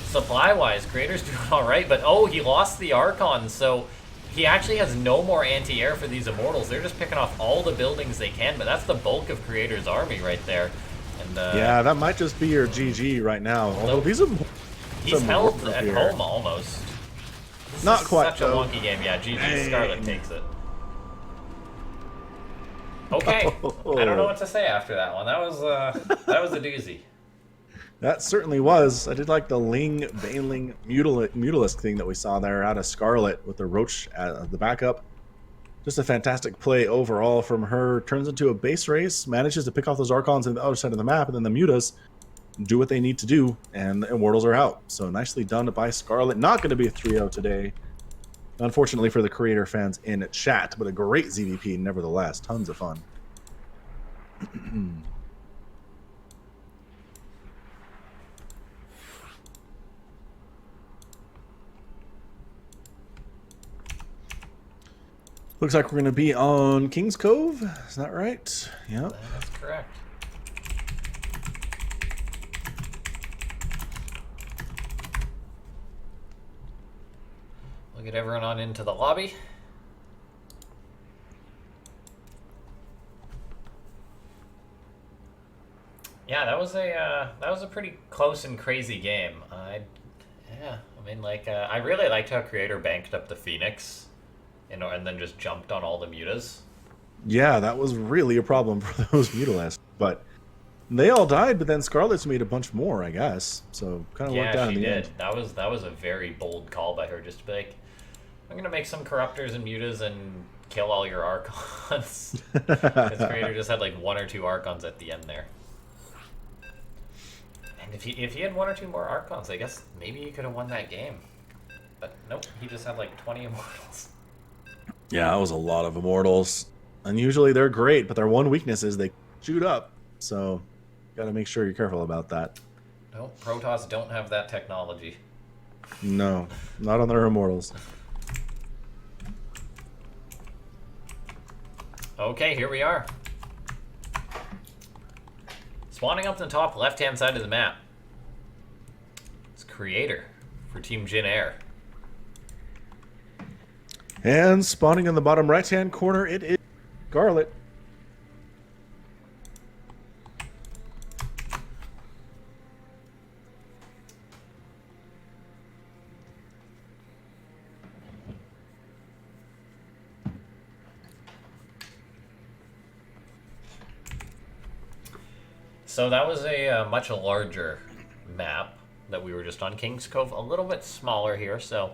supply-wise, Creator's doing alright, but oh, he lost the Archon, so he actually has no more anti-air for these Immortals. They're just picking off all the buildings they can, but that's the bulk of Creator's army right there. And yeah, that might just be your GG right now. Although these are he's held at home almost. This Not is quite. Such a wonky game. Yeah, GG. Dang. Scarlett takes it. Okay, I don't know what to say after that one. That was a doozy. That certainly was. I did like the Ling, Baneling, Mutalisk thing that we saw there out of Scarlett with the Roach at the backup. Just a fantastic play overall from her. Turns into a base race, manages to pick off those Archons on the other side of the map, and then the Mutas do what they need to do, and the Immortals are out. So nicely done by Scarlett. Not going to be a 3-0 today, unfortunately for the creator fans in chat, but a great ZvP nevertheless. Tons of fun. Looks like we're going to be on King's Cove. Is that right? Yep. That's correct. We'll get everyone on into the lobby. Yeah, that was a pretty close and crazy game. I really liked how Creator banked up the Phoenix, and then just jumped on all the mutas. Yeah, that was really a problem for those Mutalisks. But they all died, but then Scarlett's made a bunch more, I guess. So kind of worked out in the end. That was a very bold call by her, just to be like, I'm gonna make some Corruptors and mutas and kill all your Archons. Because Creator just had like 1 or 2 Archons at the end there. And if he had 1 or 2 more Archons, I guess maybe he could have won that game. But nope, he just had like 20 Immortals. Yeah, that was a lot of Immortals. And usually they're great, but their one weakness is they shoot up. So got to make sure you're careful about that. No, Protoss don't have that technology. No, not on their Immortals. Okay, here we are. Spawning up in the top left-hand side of the map. It's Creator for Team Jin Air. And spawning in the bottom right-hand corner, it is Scarlett. So that was a much larger map that we were just on. King's Cove, a little bit smaller here, so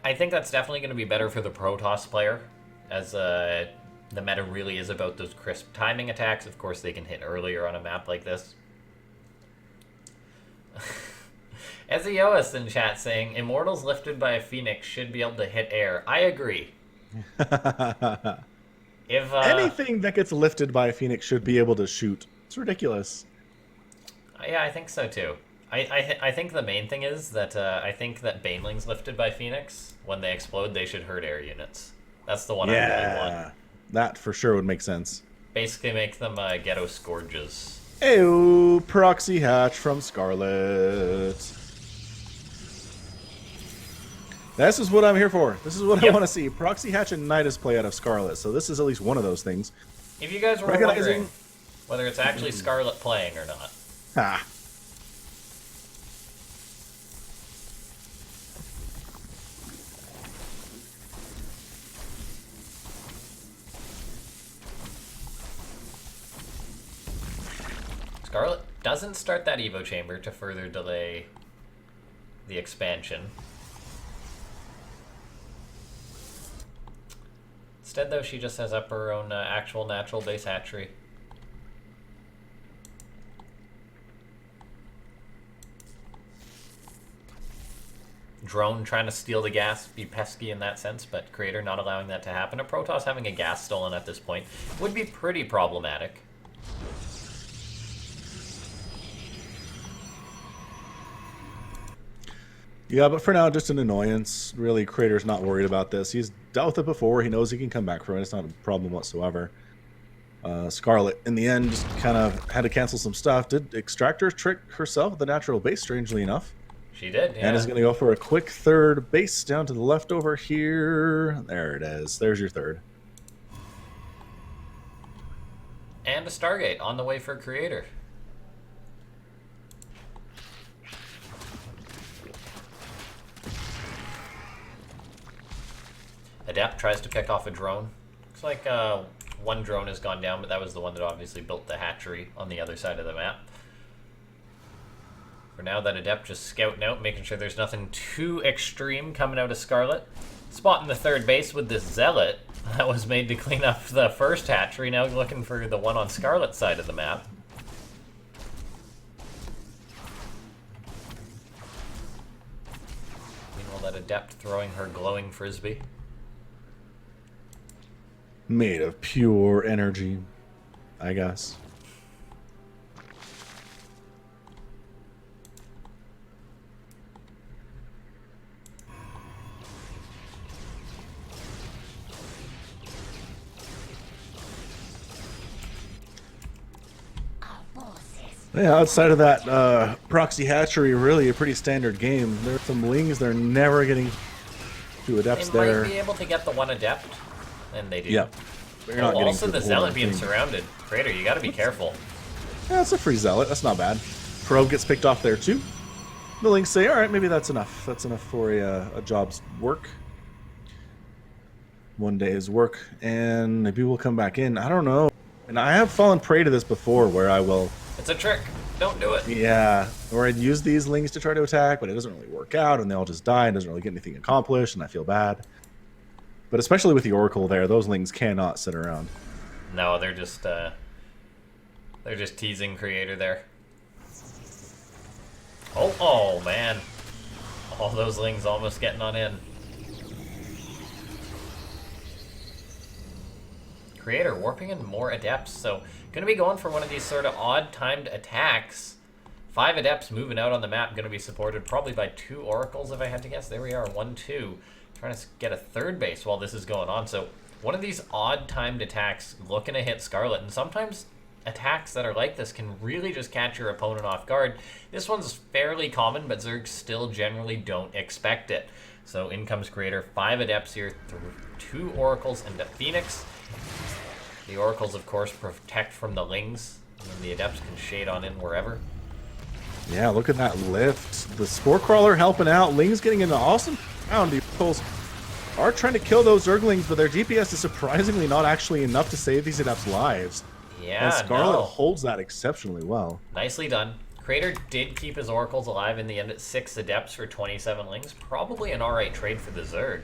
I think that's definitely going to be better for the Protoss player, as the meta really is about those crisp timing attacks. Of course, they can hit earlier on a map like this. As a Yoas in chat saying, Immortals lifted by a Phoenix should be able to hit air. I agree. If anything that gets lifted by a Phoenix should be able to shoot. It's ridiculous. Yeah, I think so too. I think the main thing is that I think that Banelings lifted by Phoenix, when they explode, they should hurt air units. That's the one I really want. That for sure would make sense. Basically make them ghetto scourges. Ew, proxy hatch from Scarlett. This is what I'm here for. This is what I want to see. Proxy hatch and Nidus play out of Scarlett. So this is at least one of those things. If you guys were wondering whether it's actually Scarlett playing or not. Ah. Scarlett doesn't start that Evo chamber to further delay the expansion. Instead, though, she just has up her own actual natural base hatchery. Drone trying to steal the gas, be pesky in that sense, but Creator not allowing that to happen. A Protoss having a gas stolen at this point would be pretty problematic. Yeah, but for now, just an annoyance. Really, Creator's not worried about this. He's dealt with it before. He knows he can come back from it. It's not a problem whatsoever. Scarlett, in the end, just kind of had to cancel some stuff. Did Extractor trick herself with the natural base, strangely enough. She did, yeah. And is going to go for a quick third base down to the left over here. There it is. There's your third. And a Stargate on the way for Creator. Adept tries to pick off a drone. Looks like one drone has gone down, but that was the one that obviously built the hatchery on the other side of the map. For now, that Adept just scouting out, making sure there's nothing too extreme coming out of Scarlett. Spotting the third base with this Zealot that was made to clean up the first hatchery. Now looking for the one on Scarlett's side of the map. Scarlet Adept throwing her glowing frisbee. Made of pure energy, I guess. Yeah, outside of that proxy hatchery, really a pretty standard game. There's some lings, they're never getting two adepts They there. might be able to get the one adept, and they do. Yeah. But you're not getting also through the whole zealot damn being thing. surrounded. Crater, you gotta be careful. Yeah, it's a free zealot. That's not bad. Probe gets picked off there too. The lings say, all right, maybe that's enough. That's enough for a job's work. One day's work, and maybe we'll come back in. I don't know. And I have fallen prey to this before, where I will, It's a trick. Don't do it. yeah, or I'd use these lings to try to attack, but it doesn't really work out, and they all just die, and doesn't really get anything accomplished, and I feel bad. But especially with the Oracle there, those lings cannot sit around. No, they're just teasing Creator there. Oh man. All those lings almost getting on in. Creator warping in more adepts, so gonna be going for one of these sort of odd timed attacks. 5 adepts moving out on the map, gonna be supported probably by 2 oracles if I had to guess. There we are, 1, 2. Trying to get a third base while this is going on. So one of these odd timed attacks looking to hit Scarlet, and sometimes attacks that are like this can really just catch your opponent off guard. This one's fairly common, but Zergs still generally don't expect it. So in comes Creator, 5 adepts here, 2 oracles and a phoenix. The oracles, of course, protect from the lings, and then the adepts can shade on in wherever. Yeah, look at that lift. The Spore Crawler helping out. Lings getting into awesome round. The oracles are trying to kill those Zerglings, but their DPS is surprisingly not actually enough to save these adepts' lives. Yeah, And Scarlet no. holds that exceptionally well. Nicely done. Creator did keep his oracles alive in the end at 6 adepts for 27 lings. Probably an alright trade for the Zerg.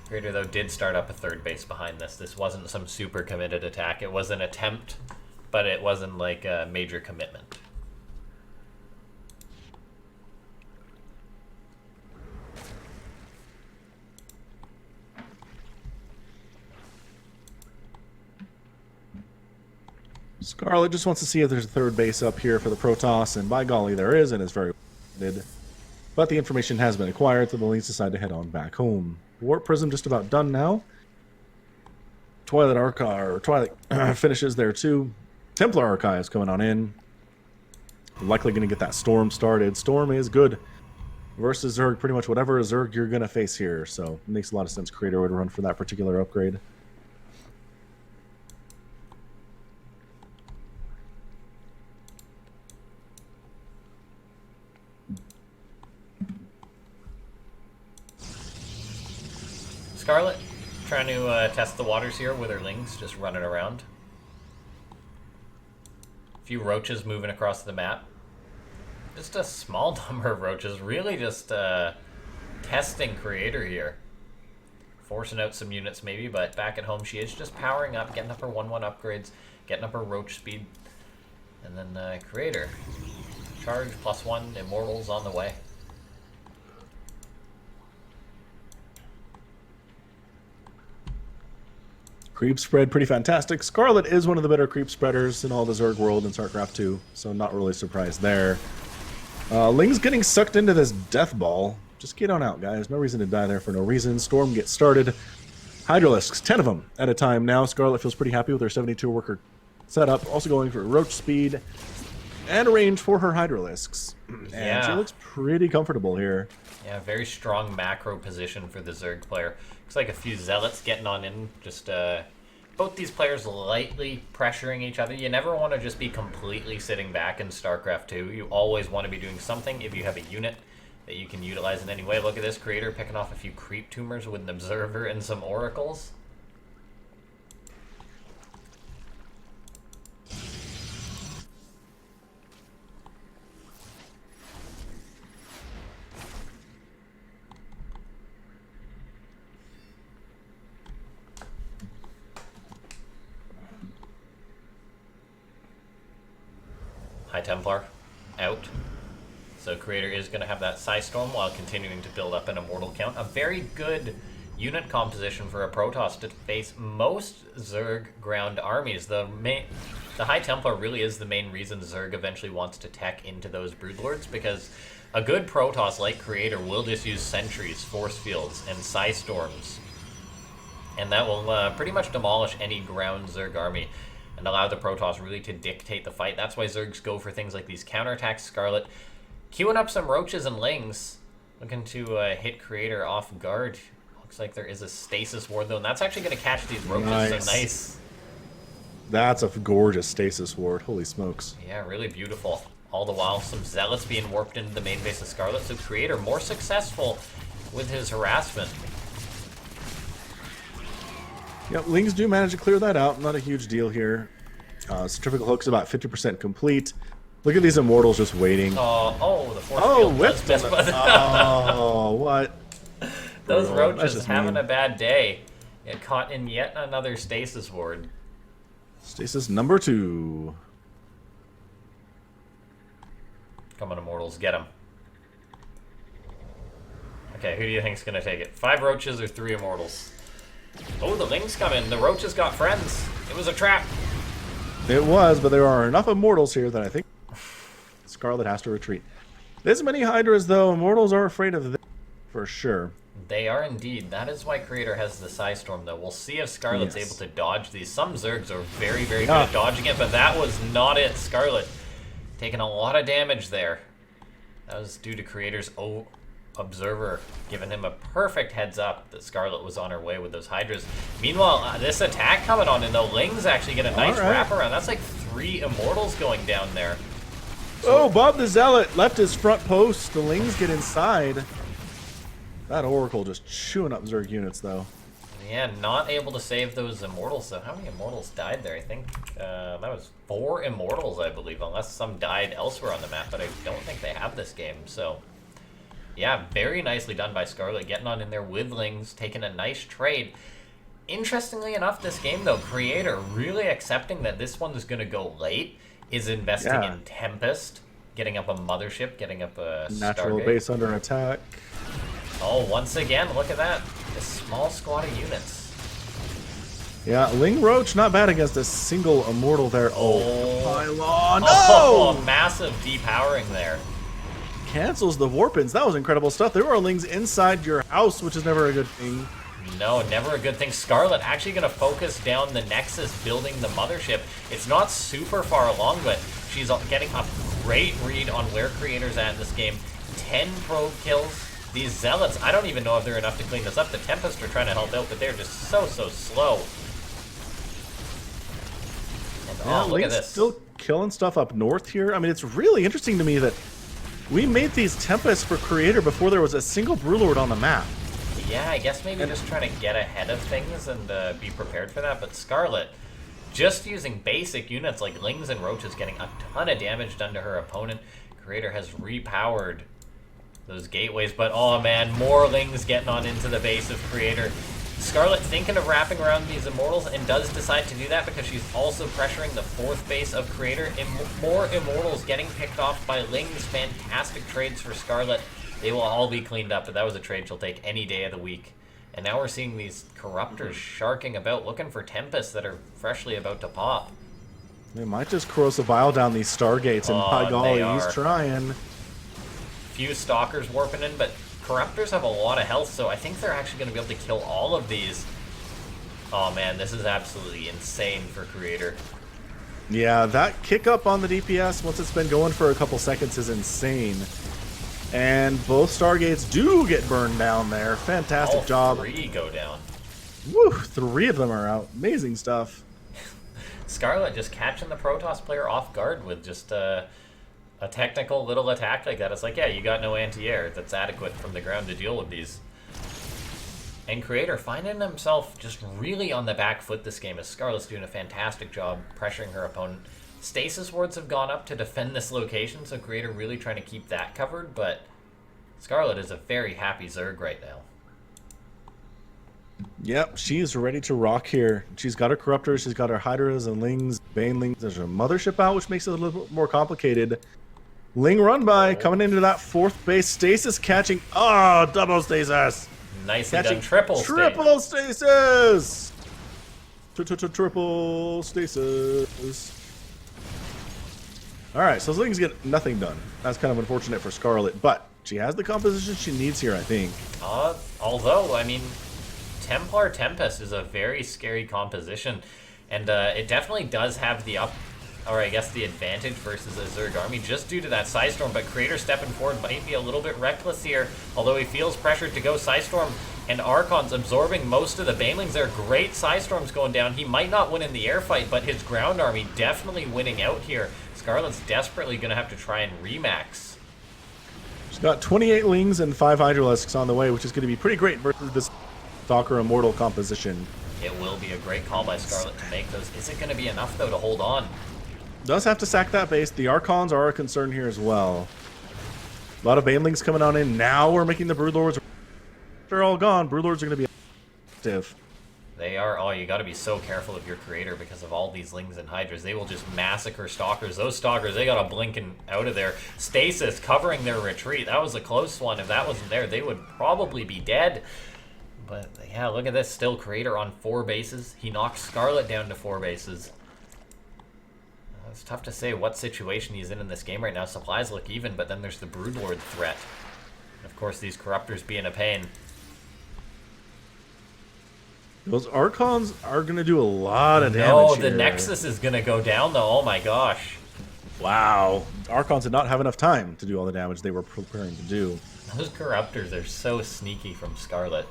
Creator, though, did start up a third base behind this. This wasn't some super committed attack. It was an attempt, but it wasn't like a major commitment. Scarlet just wants to see if there's a third base up here for the Protoss, and by golly, there is, and it's very limited. But the information has been acquired, so the Lings decide to head on back home. Warp Prism just about done now. Twilight Archive, or Twilight finishes there too. Templar Archives coming on in. Likely going to get that Storm started. Storm is good versus Zerg, pretty much whatever Zerg you're going to face here, so it makes a lot of sense Creator would run for that particular upgrade. Scarlet, trying to test the waters here with her lings, just running around. A few roaches moving across the map. Just a small number of roaches, really just testing Creator here. Forcing out some units maybe, but back at home she is just powering up, getting up her 1-1 upgrades, getting up her roach speed. And then Creator. Charge, +1, Immortals on the way. Creep spread, pretty fantastic. Scarlet is one of the better creep spreaders in all the Zerg world in StarCraft 2, so not really surprised there. Ling's getting sucked into this death ball. Just get on out, guys. No reason to die there for no reason. Storm gets started. Hydralisks, 10 of them at a time now. Scarlet feels pretty happy with her 72 worker setup. Also going for roach speed and range for her Hydralisks. And she looks pretty comfortable here. Yeah, very strong macro position for the Zerg player. Looks like a few Zealots getting on in, just both these players lightly pressuring each other. You never want to just be completely sitting back in StarCraft 2. You always want to be doing something if you have a unit that you can utilize in any way. Look at this Creator picking off a few creep tumors with an Observer and some Oracles. High Templar out. So Creator is going to have that Psystorm while continuing to build up an Immortal count. A very good unit composition for a Protoss to face most Zerg ground armies. The High Templar really is the main reason Zerg eventually wants to tech into those Broodlords, because a good Protoss like Creator will just use sentries, force fields, and Psystorms. And that will pretty much demolish any ground Zerg army and allow the Protoss really to dictate the fight. That's why Zergs go for things like these counterattacks. Scarlett queuing up some Roaches and Lings, looking to hit Creator off guard. Looks like there is a Stasis Ward, though, and that's actually going to catch these Roaches. Nice. So nice. That's a gorgeous Stasis Ward. Holy smokes. Yeah, really beautiful. All the while, some Zealots being warped into the main base of Scarlett, so Creator more successful with his harassment. Yep, Lings do manage to clear that out. Not a huge deal here. Centrifugal Hook's about 50% complete. Look at these Immortals just waiting. Oh, the force field whipped does on miss, it. but Oh, what? those Bro, that's Roaches just having mean. a bad day. Get caught in yet another Stasis Ward. Stasis number 2. Come on, Immortals, get him. Okay, who do you think's gonna take it? 5 Roaches or 3 Immortals? Oh, the Lings come in. The Roaches got friends. It was a trap. It was, but there are enough Immortals here that I think Scarlett has to retreat. This many Hydras, though, Immortals are afraid of this for sure. They are indeed. That is why Creator has the Psystorm, though. We'll see if Scarlett's able to dodge these. Some Zergs are very, very good at dodging it, but that was not it. Scarlett taking a lot of damage there. That was due to Creator's Observer giving him a perfect heads up that Scarlett was on her way with those Hydras. Meanwhile, this attack coming on, and the Lings actually get a nice wraparound. That's like 3 Immortals going down there. Oh, Bob the Zealot left his front post. The Lings get inside. That Oracle just chewing up Zerg units, though. Yeah, not able to save those Immortals. So how many Immortals died there? I think that was 4 Immortals, I believe, unless some died elsewhere on the map, but I don't think they have this game, so... Yeah, very nicely done by Scarlett, getting on in there with Lings, taking a nice trade. Interestingly enough, this game, though, Creator really accepting that this one is going to go late, is investing in Tempest, getting up a Mothership, getting up a Natural Stargate. base under attack. Oh, once again, look at that. A small squad of units. Yeah, Ling Roach, not bad against a single Immortal there. Oh, Pylon. Oh, No! massive depowering there. Cancels the Warpins. That was incredible stuff. There are Lings inside your house, which is never a good thing. No, never a good thing. Scarlett actually going to focus down the Nexus, building the Mothership. It's not super far along, but she's getting a great read on where Creator's at in this game. 10 probe kills. These Zealots, I don't even know if they're enough to clean this up. The Tempest are trying to help out, but they're just so slow. And Yeah, oh, look at Ling's this. still killing stuff up north here. I mean, it's really interesting to me that we made these Tempests for Creator before there was a single Brewlord on the map. Yeah, I guess maybe just trying to get ahead of things and be prepared for that. But Scarlett, just using basic units like Lings and Roaches, getting a ton of damage done to her opponent. Creator has repowered those gateways, but oh man, more Lings getting on into the base of Creator. Scarlett thinking of wrapping around these Immortals and does decide to do that because she's also pressuring the 4th base of Creator. More Immortals getting picked off by Lings. Fantastic trades for Scarlett. They will all be cleaned up, but that was a trade she'll take any day of the week. And now we're seeing these Corruptors sharking about, looking for Tempests that are freshly about to pop. They might just Corrosive Bile down these Stargates, and by golly, he's trying. Few Stalkers warping in, but Corruptors have a lot of health, so I think they're actually going to be able to kill all of these. Oh man, this is absolutely insane for Creator. Yeah, that kick up on the DPS once it's been going for a couple seconds is insane. And both Stargates do get burned down there. Fantastic job. 3 go down. Woo, 3 of them are out. Amazing stuff. Scarlett just catching the Protoss player off guard with just a technical little attack like that. It's like, yeah, you got no anti-air that's adequate from the ground to deal with these. And Creator finding himself just really on the back foot this game as Scarlett's doing a fantastic job pressuring her opponent. Stasis wards have gone up to defend this location, so Creator really trying to keep that covered, but Scarlett is a very happy Zerg right now. Yep, she is ready to rock here. She's got her Corruptors, she's got her Hydras and Lings, Banelings. There's her Mothership out, which makes it a little bit more complicated. Ling run by coming into that fourth base. Stasis catching. Oh, double stasis. Nicely Catching done. Triple stasis. Triple stasis. All right, so Ling's get nothing done. That's kind of unfortunate for Scarlett, but she has the composition she needs here, I think. Although, I mean, Templar Tempest is a very scary composition, and it definitely does have the the advantage versus a Zerg army just due to that Psystorm, but Creator stepping forward might be a little bit reckless here, although he feels pressured to go Psystorm, and Archon's absorbing most of the Banelings there. Great Psystorms going down. He might not win in the air fight, but his ground army definitely winning out here. Scarlett's desperately going to have to try and remax. She's got 28 Lings and 5 Hydralisks on the way, which is going to be pretty great versus this Stalker Immortal composition. It will be a great call by Scarlett to make those. Is it going to be enough, though, to hold on? Does have to sack that base. The Archons are a concern here as well. A lot of Banelings coming on in. Now we're making the Broodlords. They're all gone. Broodlords are going to be active. They are. Oh, you got to be so careful of your Creator because of all these Lings and Hydras. They will just massacre Stalkers. Those Stalkers, they got to blink and out of there. Stasis covering their retreat. That was a close one. If that wasn't there, they would probably be dead. But yeah, look at this. Still Creator on 4 bases. He knocked Scarlett down to 4 bases. It's tough to say what situation he's in this game right now. Supplies look even, but then there's the Broodlord threat. And of course, these Corruptors being a pain. Those Archons are going to do a lot of damage. No, the here. Nexus is going to go down, though. Oh my gosh. Wow. Archons did not have enough time to do all the damage they were preparing to do. Those Corruptors are so sneaky from Scarlett.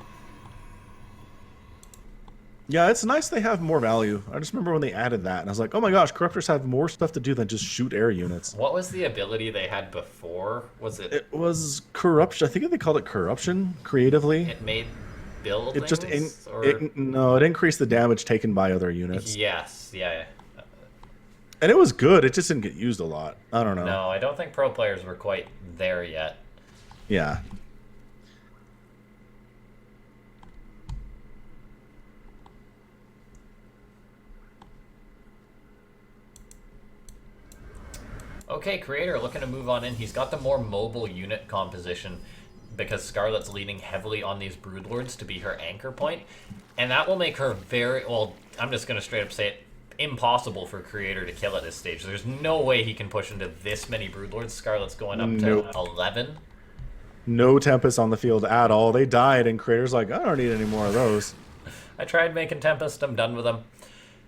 Yeah, it's nice they have more value. I just remember when they added that, and I was like, oh my gosh, Corruptors have more stuff to do than just shoot air units. What was the ability they had before? Was it... It was Corruption. I think they called it Corruption, creatively. It made buildings? It just... it increased the damage taken by other units. Yes, yeah. And it was good, it just didn't get used a lot. I don't know. No, I don't think pro players were quite there yet. Yeah. Okay, Creator looking to move on in. He's got the more mobile unit composition because Scarlett's leaning heavily on these Broodlords to be her anchor point. And that will make her very... Well, I'm just going to straight up say it. Impossible for Creator to kill at this stage. There's no way he can push into this many Broodlords. Scarlett's going up to 11. No Tempest on the field at all. They died, and Creator's like, I don't need any more of those. I tried making Tempest. I'm done with them.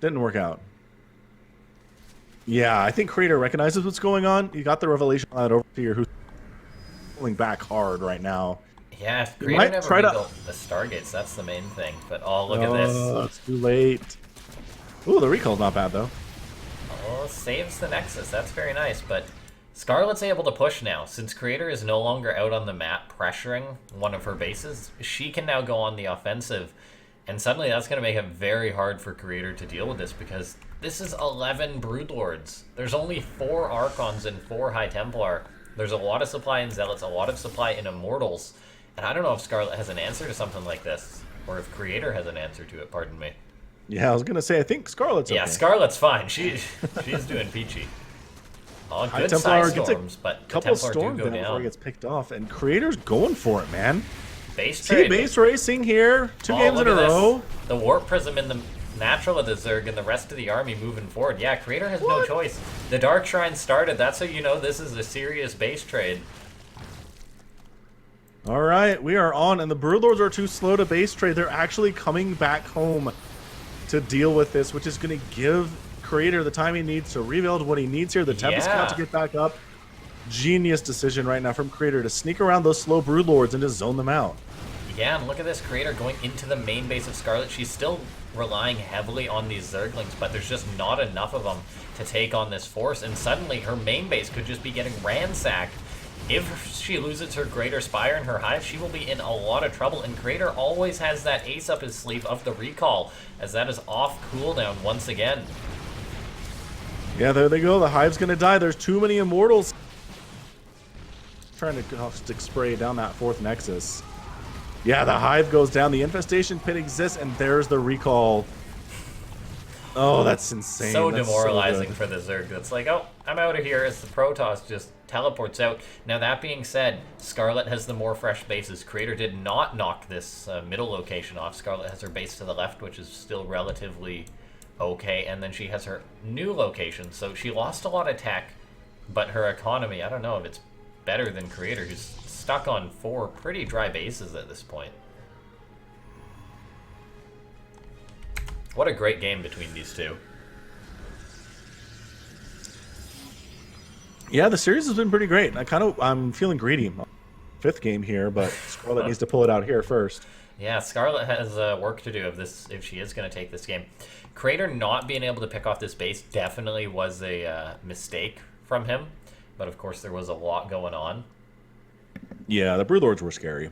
Didn't work out. Yeah, I think Creator recognizes what's going on. You got the revelation on that Overseer who's pulling back hard right now. Yeah, if Creator never rebuilt the Stargates, that's the main thing. But oh, look at this. It's too late. Ooh, the recall's not bad, though. Oh, saves the Nexus. That's very nice. But Scarlett's able to push now. Since Creator is no longer out on the map pressuring one of her bases, she can now go on the offensive. And suddenly that's going to make it very hard for Creator to deal with this because this is 11 Broodlords. There's only 4 Archons and 4 High Templar. There's a lot of supply in Zealots, a lot of supply in Immortals. And I don't know if Scarlett has an answer to something like this. Or if Creator has an answer to it, pardon me. Yeah, I was going to say, I think Scarlett's okay. Yeah, Scarlett's fine. She's doing peachy. Oh, good Templar storms, but the couple Templar storms do go down. before he gets picked off. And Creator's going for it, man. Base trade. Base racing here. 2 games in a row. The Warp Prism in the natural of the Zerg and the rest of the army moving forward. Yeah, Creator has no choice. The Dark Shrine started. That's how you know this is a serious base trade. All right, we are on, and the Broodlords are too slow to base trade. They're actually coming back home to deal with this, which is going to give Creator the time he needs to rebuild what he needs here. The Tempest count to get back up. Genius decision right now from Creator to sneak around those slow Broodlords and just zone them out. Yeah, and look at this Creator going into the main base of Scarlett. She's still relying heavily on these Zerglings, but there's just not enough of them to take on this force, and suddenly her main base could just be getting ransacked. If she loses her Greater Spire and her Hive, she will be in a lot of trouble, and Creator always has that ace up his sleeve of the recall, as that is off cooldown once again. Yeah, there they go. The Hive's going to die. There's too many Immortals. Trying to caustic spray down that 4th Nexus. Yeah, the Hive goes down. The Infestation Pit exists, and there's the recall. Oh, that's insane. So that's demoralizing so for the Zerg. It's like, oh, I'm out of here as the Protoss just teleports out. Now, that being said, Scarlett has the more fresh bases. Creator did not knock this middle location off. Scarlett has her base to the left, which is still relatively okay, and then she has her new location. So she lost a lot of tech, but her economy, I don't know if it's better than Creator, who's stuck on 4 pretty dry bases at this point. What a great game between these two. Yeah, the series has been pretty great. I'm feeling greedy. 5th game here, but Scarlett needs to pull it out here first. Yeah, Scarlett has work to do if she is going to take this game. Creator not being able to pick off this base definitely was a mistake from him, but of course there was a lot going on. Yeah, the Broodlords were scary.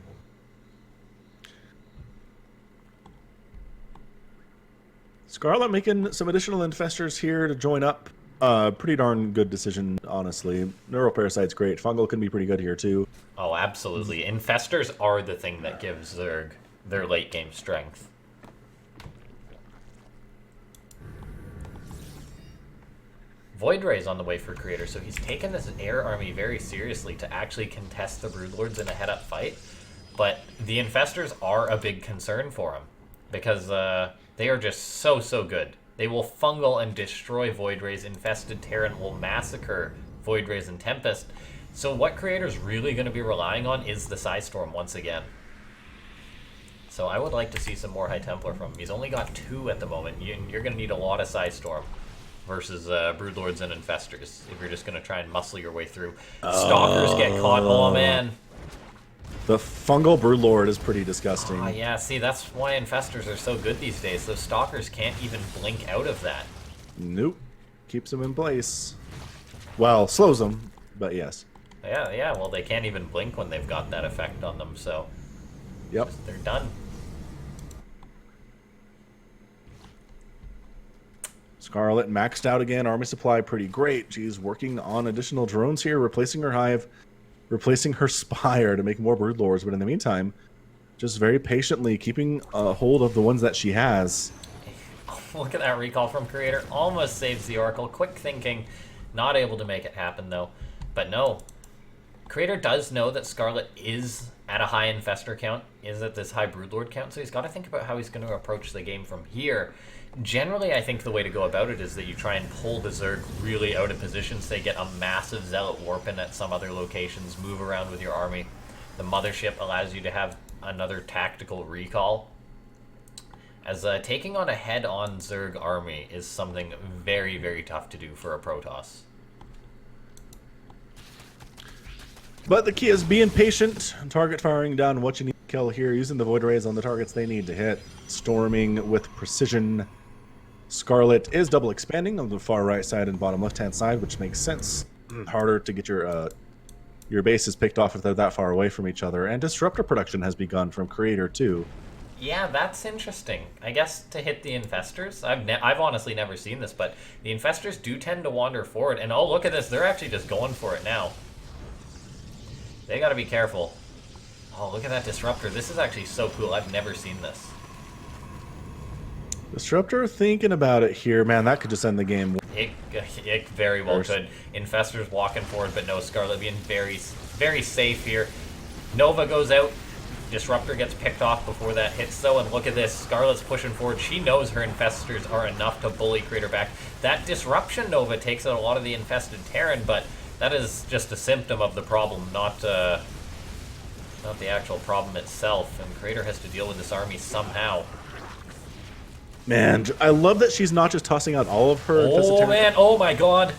Scarlett making some additional infestors here to join up. Pretty darn good decision, honestly. Neuroparasite's great. Fungal can be pretty good here, too. Oh, absolutely. Infestors are the thing that gives Zerg their late game strength. Void Ray's on the way for Creator, so he's taken this air army very seriously to actually contest the Broodlords in a head-up fight. But the Infestors are a big concern for him, because they are just so good. They will fungal and destroy Void Rays. Infested Terran will massacre Void Rays and Tempest. So what Creator's really going to be relying on is the Psystorm once again. So I would like to see some more High Templar from him. He's only got 2 at the moment. You're going to need a lot of Psystorm versus Broodlords and Infestors if you're just going to try and muscle your way through. Stalkers get caught. Oh, man. The fungal Broodlord is pretty disgusting. Ah, yeah, see, that's why Infestors are so good these days. Those Stalkers can't even blink out of that. Nope. Keeps them in place. Well, slows them, but yes. Yeah, well, they can't even blink when they've got that effect on them, so... Yep. They're done. Scarlett maxed out again. Army supply pretty great. She's working on additional drones here, replacing her hive, replacing her spire to make more Broodlords. But in the meantime, just very patiently keeping a hold of the ones that she has. Look at that recall from Creator. Almost saves the Oracle. Quick thinking. Not able to make it happen, though. But no. Creator does know that Scarlett is at a high Infestor count, is at this high Broodlord count, so he's got to think about how he's going to approach the game from here. Generally, I think the way to go about it is that you try and pull the Zerg really out of position, say get a massive Zealot Warpin at some other locations, move around with your army. The Mothership allows you to have another tactical recall. As taking on a head-on Zerg army is something very tough to do for a Protoss. But the key is being patient, target firing down what you need to kill here, using the Void Rays on the targets they need to hit, storming with precision. Scarlett is double expanding on the far right side and bottom left-hand side, which makes sense. Harder to get your bases picked off if they're that far away from each other. And Disruptor production has begun from Creator, too. Yeah, that's interesting. I guess to hit the Infestors, I've honestly never seen this, but the Infestors do tend to wander forward. And oh, look at this. They're actually just going for it now. They gotta be careful. Oh, look at that Disruptor. This is actually so cool. I've never seen this. Disruptor thinking about it here. Man, that could just end the game. It very well could. Infestors walking forward, but no, Scarlett being very safe here. Nova goes out. Disruptor gets picked off before that hits, though, and look at this. Scarlett's pushing forward. She knows her Infestors are enough to bully Creator back. That Disruption Nova takes out a lot of the infested Terran, but that is just a symptom of the problem, not the actual problem itself, and Creator has to deal with this army somehow. Man, I love that she's not just tossing out all of her Oh, Terran. man, oh my god.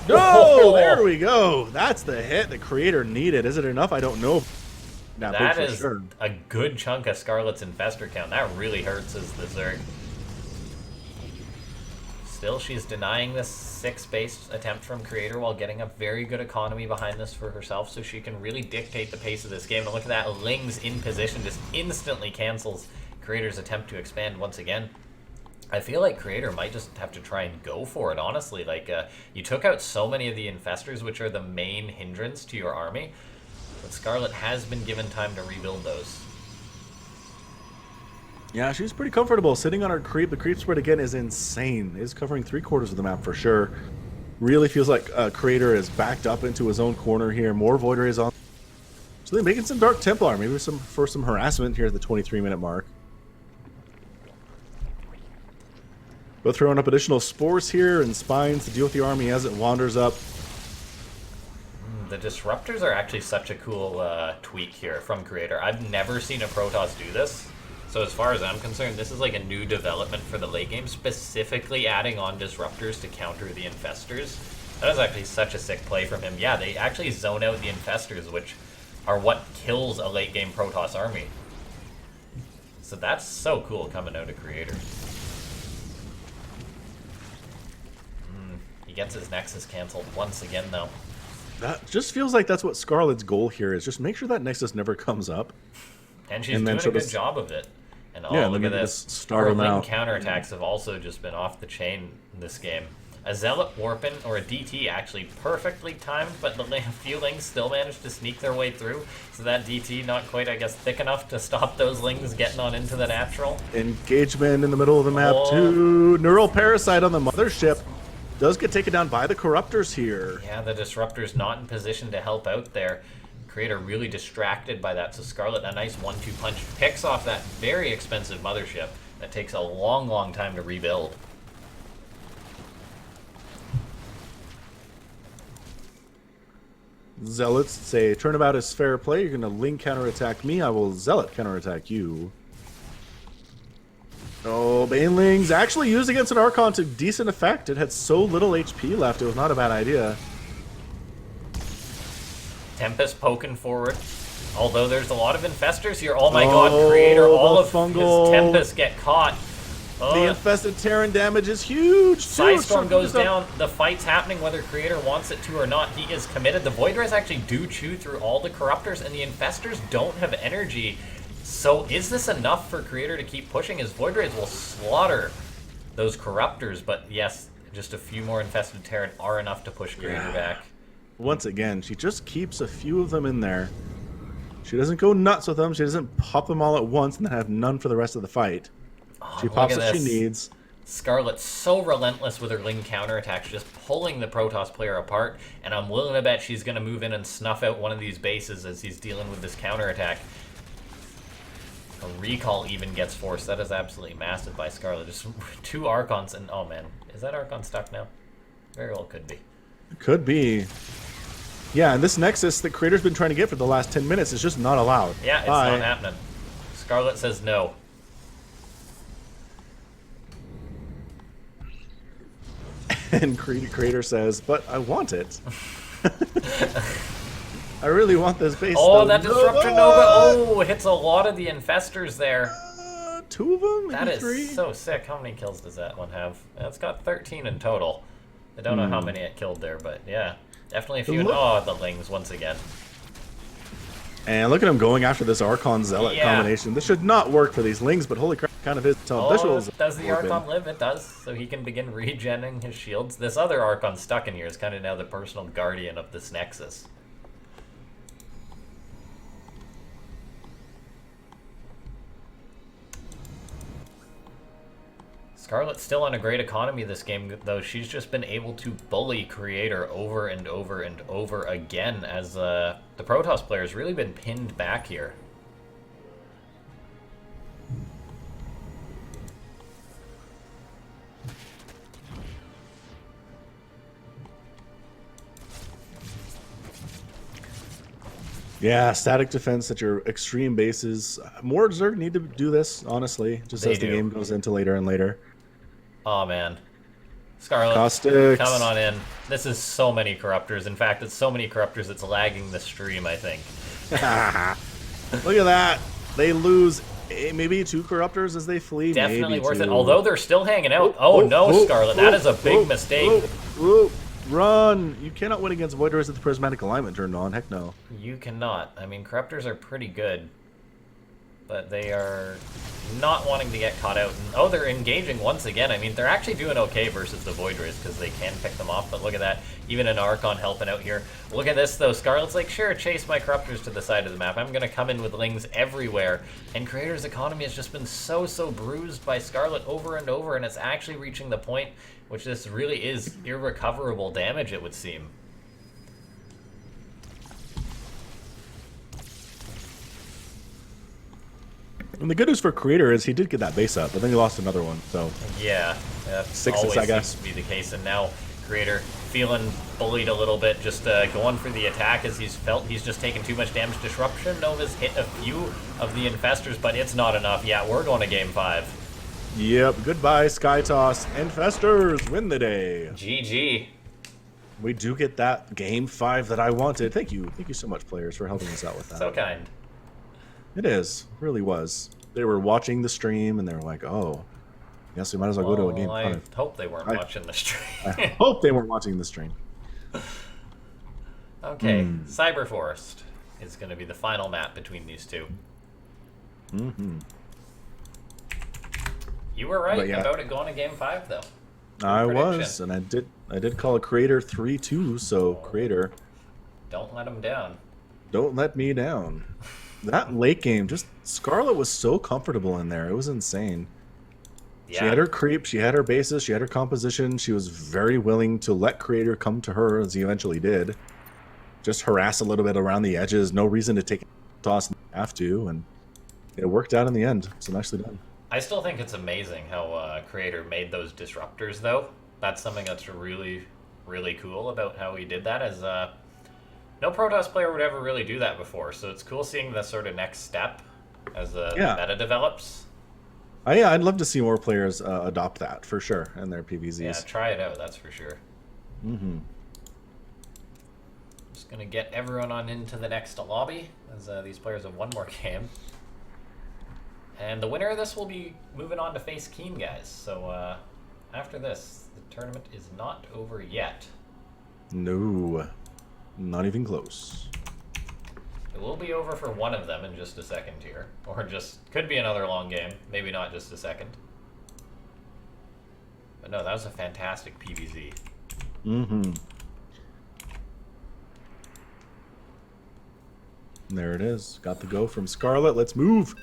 No, there we go. That's the hit the Creator needed. Is it enough? I don't know. That is sure. A good chunk of Scarlett's Infestor count. That really hurts as the Zerg. Still, she's denying this 6-base attempt from Creator while getting a very good economy behind this for herself, so she can really dictate the pace of this game. And look at that, Ling's in position just instantly cancels Creator's attempt to expand once again. I feel like Creator might just have to try and go for it, honestly. Like, you took out so many of the Infestors, which are the main hindrance to your army, but Scarlett has been given time to rebuild those. Yeah, she's pretty comfortable sitting on her creep. The creep spread again is insane. It's covering 3/4 of the map for sure. Really feels like Creator is backed up into his own corner here. More Void Rays on. So they're making some Dark Templar, maybe for some harassment here at the 23-minute mark. But throwing up additional spores here and spines to deal with the army as it wanders up. The disruptors are actually such a cool tweak here from Creator. I've never seen a Protoss do this. So as far as I'm concerned, this is like a new development for the late game, specifically adding on disruptors to counter the infestors. That is actually such a sick play from him. Yeah, they actually zone out the infestors, which are what kills a late game Protoss army. So that's so cool coming out of Creator. He gets his Nexus canceled once again, though. That just feels like that's what Scarlett's goal here is. Just make sure that Nexus never comes up. And she's doing a good job of it. And yeah, look at this. Start them out. Counterattacks have also just been off the chain in this game. A Zealot Warpin, or a DT, actually perfectly timed, but a few Lings still managed to sneak their way through. So that DT not quite, I guess, thick enough to stop those Lings getting on into the natural. Engagement in the middle of the map, too. Neural Parasite on the mothership. Does get taken down by the Corruptors here. Yeah, the Disruptor's not in position to help out there. Creator really distracted by that, so Scarlett, a nice 1-2 punch, picks off that very expensive mothership that takes a long, long time to rebuild. Zealots say, turnabout is fair play. You're going to Ling counterattack me. I will Zealot counterattack you. Oh, Banelings actually used against an Archon to decent effect. It had so little HP left, it was not a bad idea. Tempest poking forward. Although there's a lot of infestors here. Oh my god, Creator, all of his Tempests get caught. The infested Terran damage is huge. Sidestorm goes down. The fight's happening whether Creator wants it to or not. He is committed. The Void Rays actually do chew through all the Corruptors, and the infestors don't have energy. So is this enough for Creator to keep pushing? His Void Rays will slaughter those Corruptors, but yes, just a few more infested Terran are enough to push Creator back. Once again, she just keeps a few of them in there. She doesn't go nuts with them. She doesn't pop them all at once and then have none for the rest of the fight. She pops what she needs. Scarlett's so relentless with her Ling counterattacks, just pulling the Protoss player apart, and I'm willing to bet she's going to move in and snuff out one of these bases as he's dealing with this counterattack. A recall even gets forced. That is absolutely massive by Scarlett. Just 2 Archons, and oh man, is that Archon stuck now? Very well could be. Could be. Yeah, and this Nexus that Creator's been trying to get for the last 10 minutes is just not allowed. Yeah, it's not happening. Scarlett says no. And Creator says, but I want it. I really want this base. Oh, that Disruptor Nova. Oh, hits a lot of the infestors there. 2 of them? That is 3? so sick. How many kills does that one have? It's got 13 in total. I don't know how many it killed there, but yeah. Definitely a few. Oh, the Lings once again. And look at him going after this Archon Zealot combination. This should not work for these Lings, but holy crap, kind of is. Does the Archon live? It does. So he can begin regenning his shields. This other Archon stuck in here is kind of now the personal guardian of this Nexus. Scarlett's still on a great economy this game, though. She's just been able to bully Creator over and over and over again as the Protoss player's really been pinned back here. Yeah, static defense at your extreme bases. More Zerg need to do this, honestly, just as the game goes into later and later. Oh, man. Scarlett, Caustics. coming on in. This is so many Corruptors. In fact, it's so many Corruptors it's lagging the stream, I think. Look at that. They lose maybe 2 Corruptors as they flee. Definitely maybe worth 2. it. Although they're still hanging out. Oh, no, Scarlett. That is a big mistake. Run! You cannot win against Void Rays with the Prismatic Alignment turned on. Heck no. You cannot. I mean, Corruptors are pretty good. but they are not wanting to get caught out. And, oh, they're engaging once again. I mean, they're actually doing okay versus the Void Rays because they can pick them off, but look at that. Even an Archon helping out here. Look at this, though. Scarlett's like, sure, chase my Corruptors to the side of the map. I'm going to come in with Lings everywhere. And Creator's economy has just been so bruised by Scarlett over and over, and it's actually reaching the point which this really is irrecoverable damage, it would seem. And the good news for Creator is he did get that base up, but then he lost another one. So yeah, that sixes, always I guess, seems to be the case. And now Creator feeling bullied a little bit, just going for the attack as he's felt he's just taken too much damage. Disruption Nova's hit a few of the Infestors, but it's not enough. Yeah, we're going to game 5. Yep. Goodbye, Sky Toss. Infestors win the day. GG. We do get that game 5 that I wanted. Thank you so much, players, for helping us out with that. So kind. It is. It really was. They were watching the stream and they were like, oh, yes, we might as well go to a game 5. I hope they weren't watching the stream. I hope they weren't watching the stream. Okay, Cyber Forest is going to be the final map between these two. Mm-hmm. You were right about it going to game 5, though. I was, and I did call a Creator 3-2, so Creator, don't let him down. Don't let me down. That late game, just Scarlett was so comfortable in there. It was insane. Yeah. She had her creep, she had her bases, she had her composition. She was very willing to let Creator come to her, as he eventually did. Just harass a little bit around the edges. No reason to take a toss, have to, and it worked out in the end. So nicely done. I still think it's amazing how Creator made those disruptors, though. That's something that's really, really cool about how he did that. As no Protoss player would ever really do that before, so it's cool seeing the sort of next step as the meta develops. Yeah, I'd love to see more players adopt that for sure in their PvZs. Yeah, try it out. That's for sure. Mm-hmm. Just gonna get everyone on into the next lobby as these players have one more game. And the winner of this will be moving on to face Keen, guys. So after this, the tournament is not over yet. No, not even close. It will be over for one of them in just a second here. Or just, could be another long game. Maybe not just a second. But no, that was a fantastic PvZ. Mm-hmm. There it is. Got the go from Scarlett. Let's move.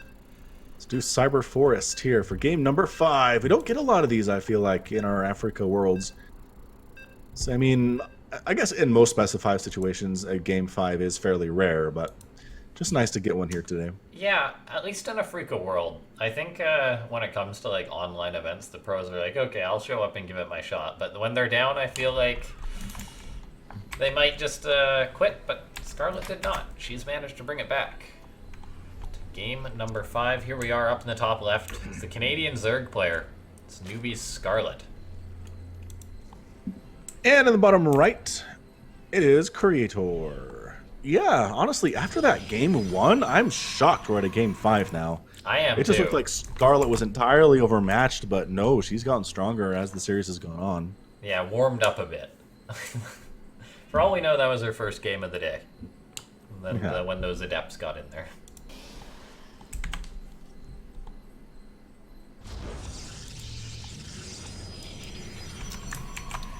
Let's do Cyber Forest here for game number 5. We don't get a lot of these, I feel like, in our Afreeca worlds. So, I mean, I guess in most specified situations, a game 5 is fairly rare, but just nice to get one here today. Yeah, at least in Afreeca world. I think when it comes to like online events, the pros are like, okay, I'll show up and give it my shot. But when they're down, I feel like they might just quit, but Scarlett did not. She's managed to bring it back. Game number 5. Here we are up in the top left. It's the Canadian Zerg player. It's newbie Scarlett. And in the bottom right, it is Creator. Yeah, honestly, after that game 1, I'm shocked we're at a game 5 now. I am, It just looked like Scarlett was entirely overmatched, but no, she's gotten stronger as the series has gone on. Yeah, warmed up a bit. For all we know, that was her first game of the day. And then when those adepts got in there.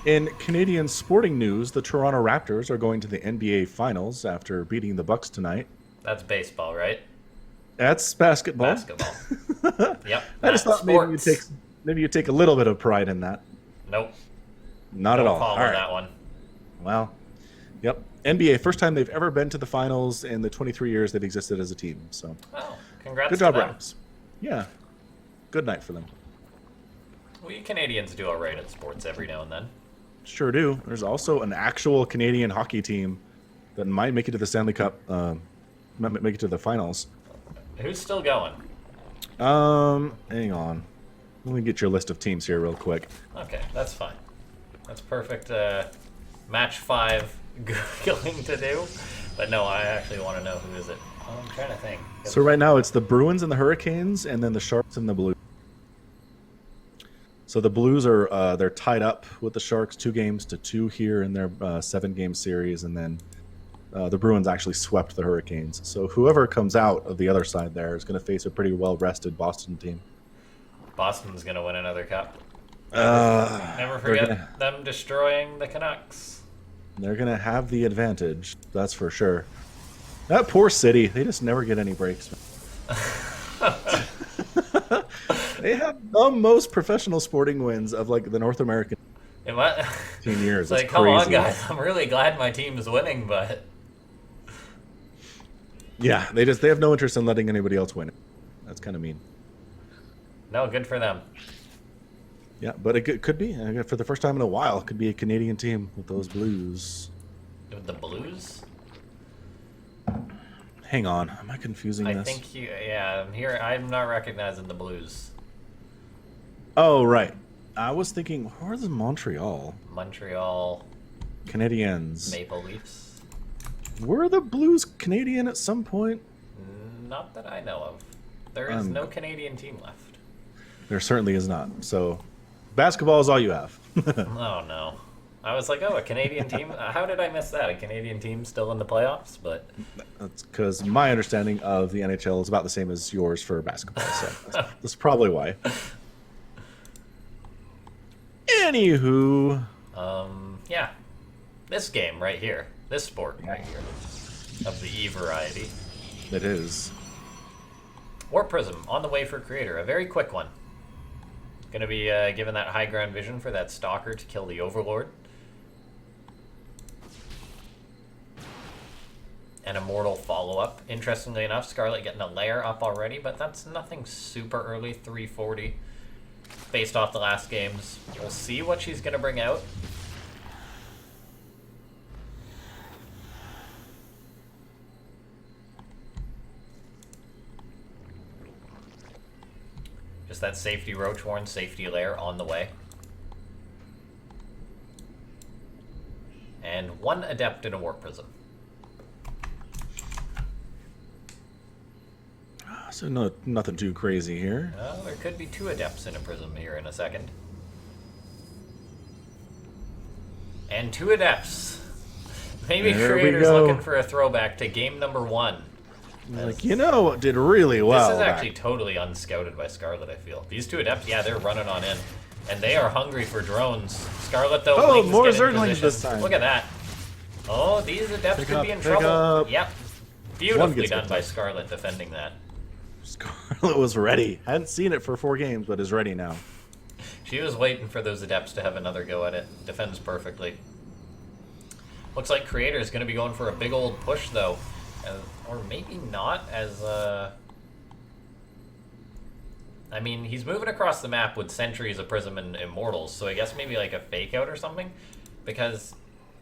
In Canadian sporting news, the Toronto Raptors are going to the NBA Finals after beating the Bucks tonight. That's baseball, right? That's basketball. Basketball. Yep. I just thought maybe you take a little bit of pride in that. Nope. Not at all. Follow that one. Well, yep. NBA, first time they've ever been to the finals in the 23 years they've existed as a team. So, oh, congrats! Good job, to them. Raps. Yeah, good night for them. We Canadians do all right at sports every now and then. Sure do. There's also an actual Canadian hockey team that might make it to the Stanley Cup, might make it to the finals. Who's still going? Hang on. Let me get your list of teams here real quick. Okay, that's fine. That's perfect. Match 5 going to do. But no, I actually want to know who is it. I'm trying to think. So right now it's the Bruins and the Hurricanes, and then the Sharks and the Blues. So the Blues are they're tied up with the Sharks 2-2 here in their 7-game series, and then The Bruins actually swept the Hurricanes. So whoever comes out of the other side there is going to face a pretty well-rested Boston team. Boston's going to win another cup. Never They're forget them destroying the Canucks. They're going to have the advantage. That's for sure. That poor city. They just never get any breaks. They have the most professional sporting wins of like the North American team years. It's like, come on, guys. I'm really glad my team is winning, but yeah, they have no interest in letting anybody else win. That's kind of mean. No, good for them. Yeah, but it could be for the first time in a while. It could be a Canadian team with those Blues. With the Blues? Hang on, am I confusing this? I think I'm not recognizing the Blues. Oh right, I was thinking, where's Montreal? Montreal. Canadiens. Maple Leafs. Were the Blues Canadian at some point? Not that I know of. There is no Canadian team left. There certainly is not. So, basketball is all you have. Oh no. I was like, oh, a Canadian team? How did I miss that? A Canadian team still in the playoffs? But that's because my understanding of the NHL is about the same as yours for basketball. So that's probably why. Anywho, yeah, this game right here, this sport right here, of the E variety. It is. Warp Prism on the way for Creator, a very quick one. Gonna be given that high ground vision for that Stalker to kill the Overlord. An Immortal follow-up. Interestingly enough, Scarlett getting a layer up already, but that's nothing super early, 340. Based off the last games. We'll see what she's gonna bring out. Just that safety Roach Horn, safety layer on the way. And one Adept in a Warp Prism. So nothing too crazy here. There could be two Adepts in a Prism here in a second. And two Adepts. Maybe there Creator's looking for a throwback to game number 1. Like, did really well. This is actually totally unscouted by Scarlett, I feel. These two Adepts, yeah, they're running on in. And they are hungry for drones. Scarlett, though, oh, more Zerglings this time. Look at that. Oh, these Adepts could be in trouble. Yep. Beautifully done by Scarlett defending that. Scarlett was ready. Hadn't seen it for 4 games, but is ready now. She was waiting for those Adepts to have another go at it. Defends perfectly. Looks like Creator is going to be going for a big old push, though. Or maybe not, as I mean, he's moving across the map with Sentries, a Prism, and Immortals, so I guess maybe like a fake out or something, because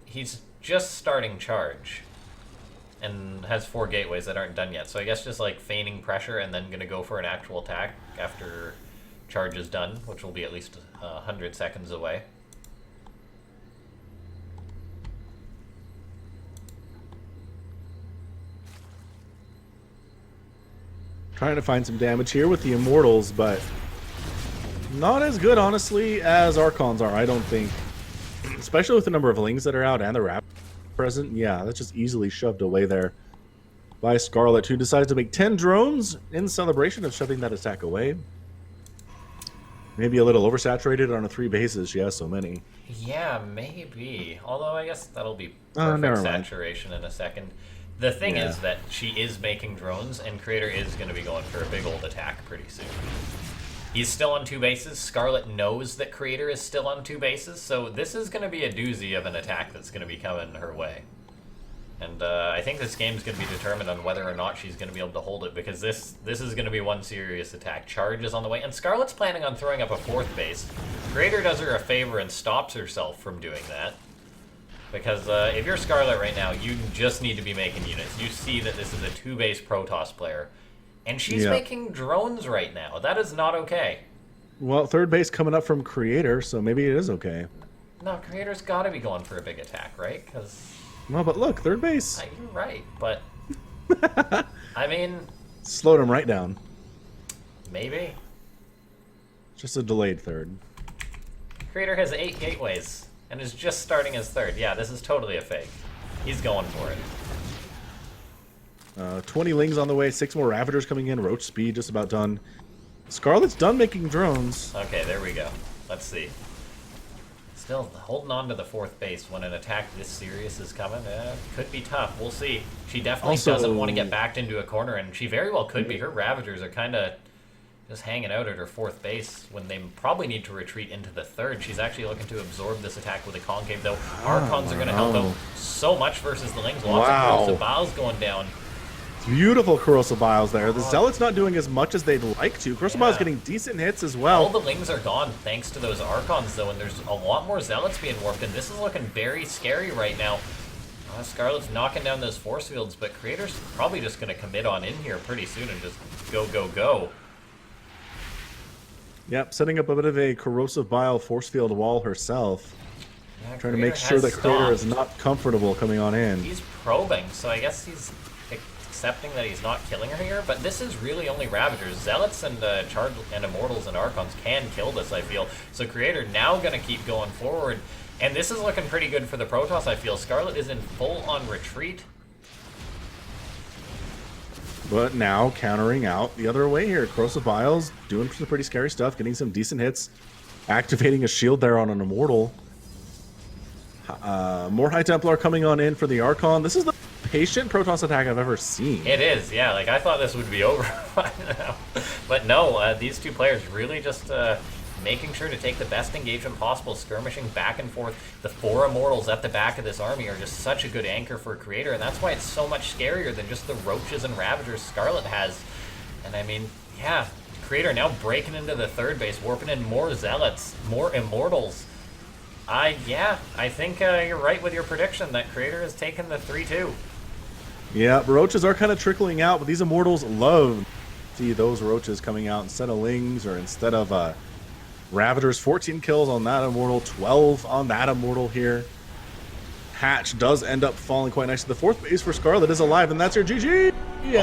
he's just starting Charge and has 4 gateways that aren't done yet, so I guess just like feigning pressure and then gonna go for an actual attack after Charge is done, which will be at least 100 seconds away. Trying to find some damage here with the Immortals, but not as good, honestly, as Archons are, I don't think. Especially with the number of Lings that are out and the Raptor present. Yeah, that's just easily shoved away there by Scarlett, who decides to make 10 drones in celebration of shoving that attack away. Maybe a little oversaturated on a 3 bases. She has so many. Yeah, maybe. Although I guess that'll be perfect saturation in a second. The thing is that she is making drones, and Creator is going to be going for a big old attack pretty soon. He's still on 2 bases. Scarlett knows that Creator is still on 2 bases, so this is going to be a doozy of an attack that's going to be coming her way. And I think this game's going to be determined on whether or not she's going to be able to hold it, because this is going to be one serious attack. Charge is on the way, and Scarlett's planning on throwing up a 4th base. Creator does her a favor and stops herself from doing that. Because if you're Scarlett right now, you just need to be making units. You see that this is a 2-base Protoss player. And she's making drones right now. That is not okay. Well, 3rd base coming up from Creator, so maybe it is okay. No, Creator's got to be going for a big attack, right? Because well, but look, 3rd base. You're right, but I mean, slowed him right down. Maybe. Just a delayed 3rd. Creator has 8 gateways and is just starting his 3rd. Yeah, this is totally a fake. He's going for it. 20 Lings on the way, 6 more Ravagers coming in, Roach Speed just about done. Scarlett's done making drones. Okay, there we go. Let's see. Still holding on to the 4th base when an attack this serious is coming. Could be tough. We'll see. She definitely doesn't want to get backed into a corner, and she very well could be. Her Ravagers are kind of just hanging out at her 4th base when they probably need to retreat into the 3rd. She's actually looking to absorb this attack with a Concave, though. Archons are going to help out so much versus the Lings. Lots of Corrosive Biles going down. Beautiful Corrosive Biles there. The Zealot's not doing as much as they'd like to. Corrosive Biles getting decent hits as well. All the Lings are gone thanks to those Archons, though, and there's a lot more Zealots being warped, and this is looking very scary right now. Scarlett's knocking down those force fields, but Creator's probably just going to commit on in here pretty soon and just go, go, go. Yep, setting up a bit of a Corrosive Bile force field wall herself. Yeah, trying to make sure that Creator is not comfortable coming on in. He's probing, so I guess he's accepting that he's not killing her here, but this is really only Ravagers. Zealots and Charge and Immortals and Archons can kill this, I feel. So Creator now going to keep going forward, and this is looking pretty good for the Protoss, I feel. Scarlett is in full-on retreat. But now countering out the other way here. Corrosive Biles doing some pretty scary stuff, getting some decent hits, activating a shield there on an Immortal. More High Templar coming on in for the Archon. This is the patient Protoss attack I've ever seen. It is, yeah. Like, I thought this would be over by now. But no, these two players really just making sure to take the best engagement possible, skirmishing back and forth. The 4 Immortals at the back of this army are just such a good anchor for Creator, and that's why it's so much scarier than just the Roaches and Ravagers Scarlett has. And I mean, yeah, Creator now breaking into the 3rd base, warping in more Zealots, more Immortals. Yeah, I think you're right with your prediction that Creator has taken the 3-2. Yeah, Roaches are kind of trickling out, but these Immortals love to see those Roaches coming out instead of Lings or instead of Ravagers. 14 kills on that Immortal, 12 on that Immortal here. Hatch does end up falling quite nicely. The 4th base for Scarlett is alive, and that's your GG!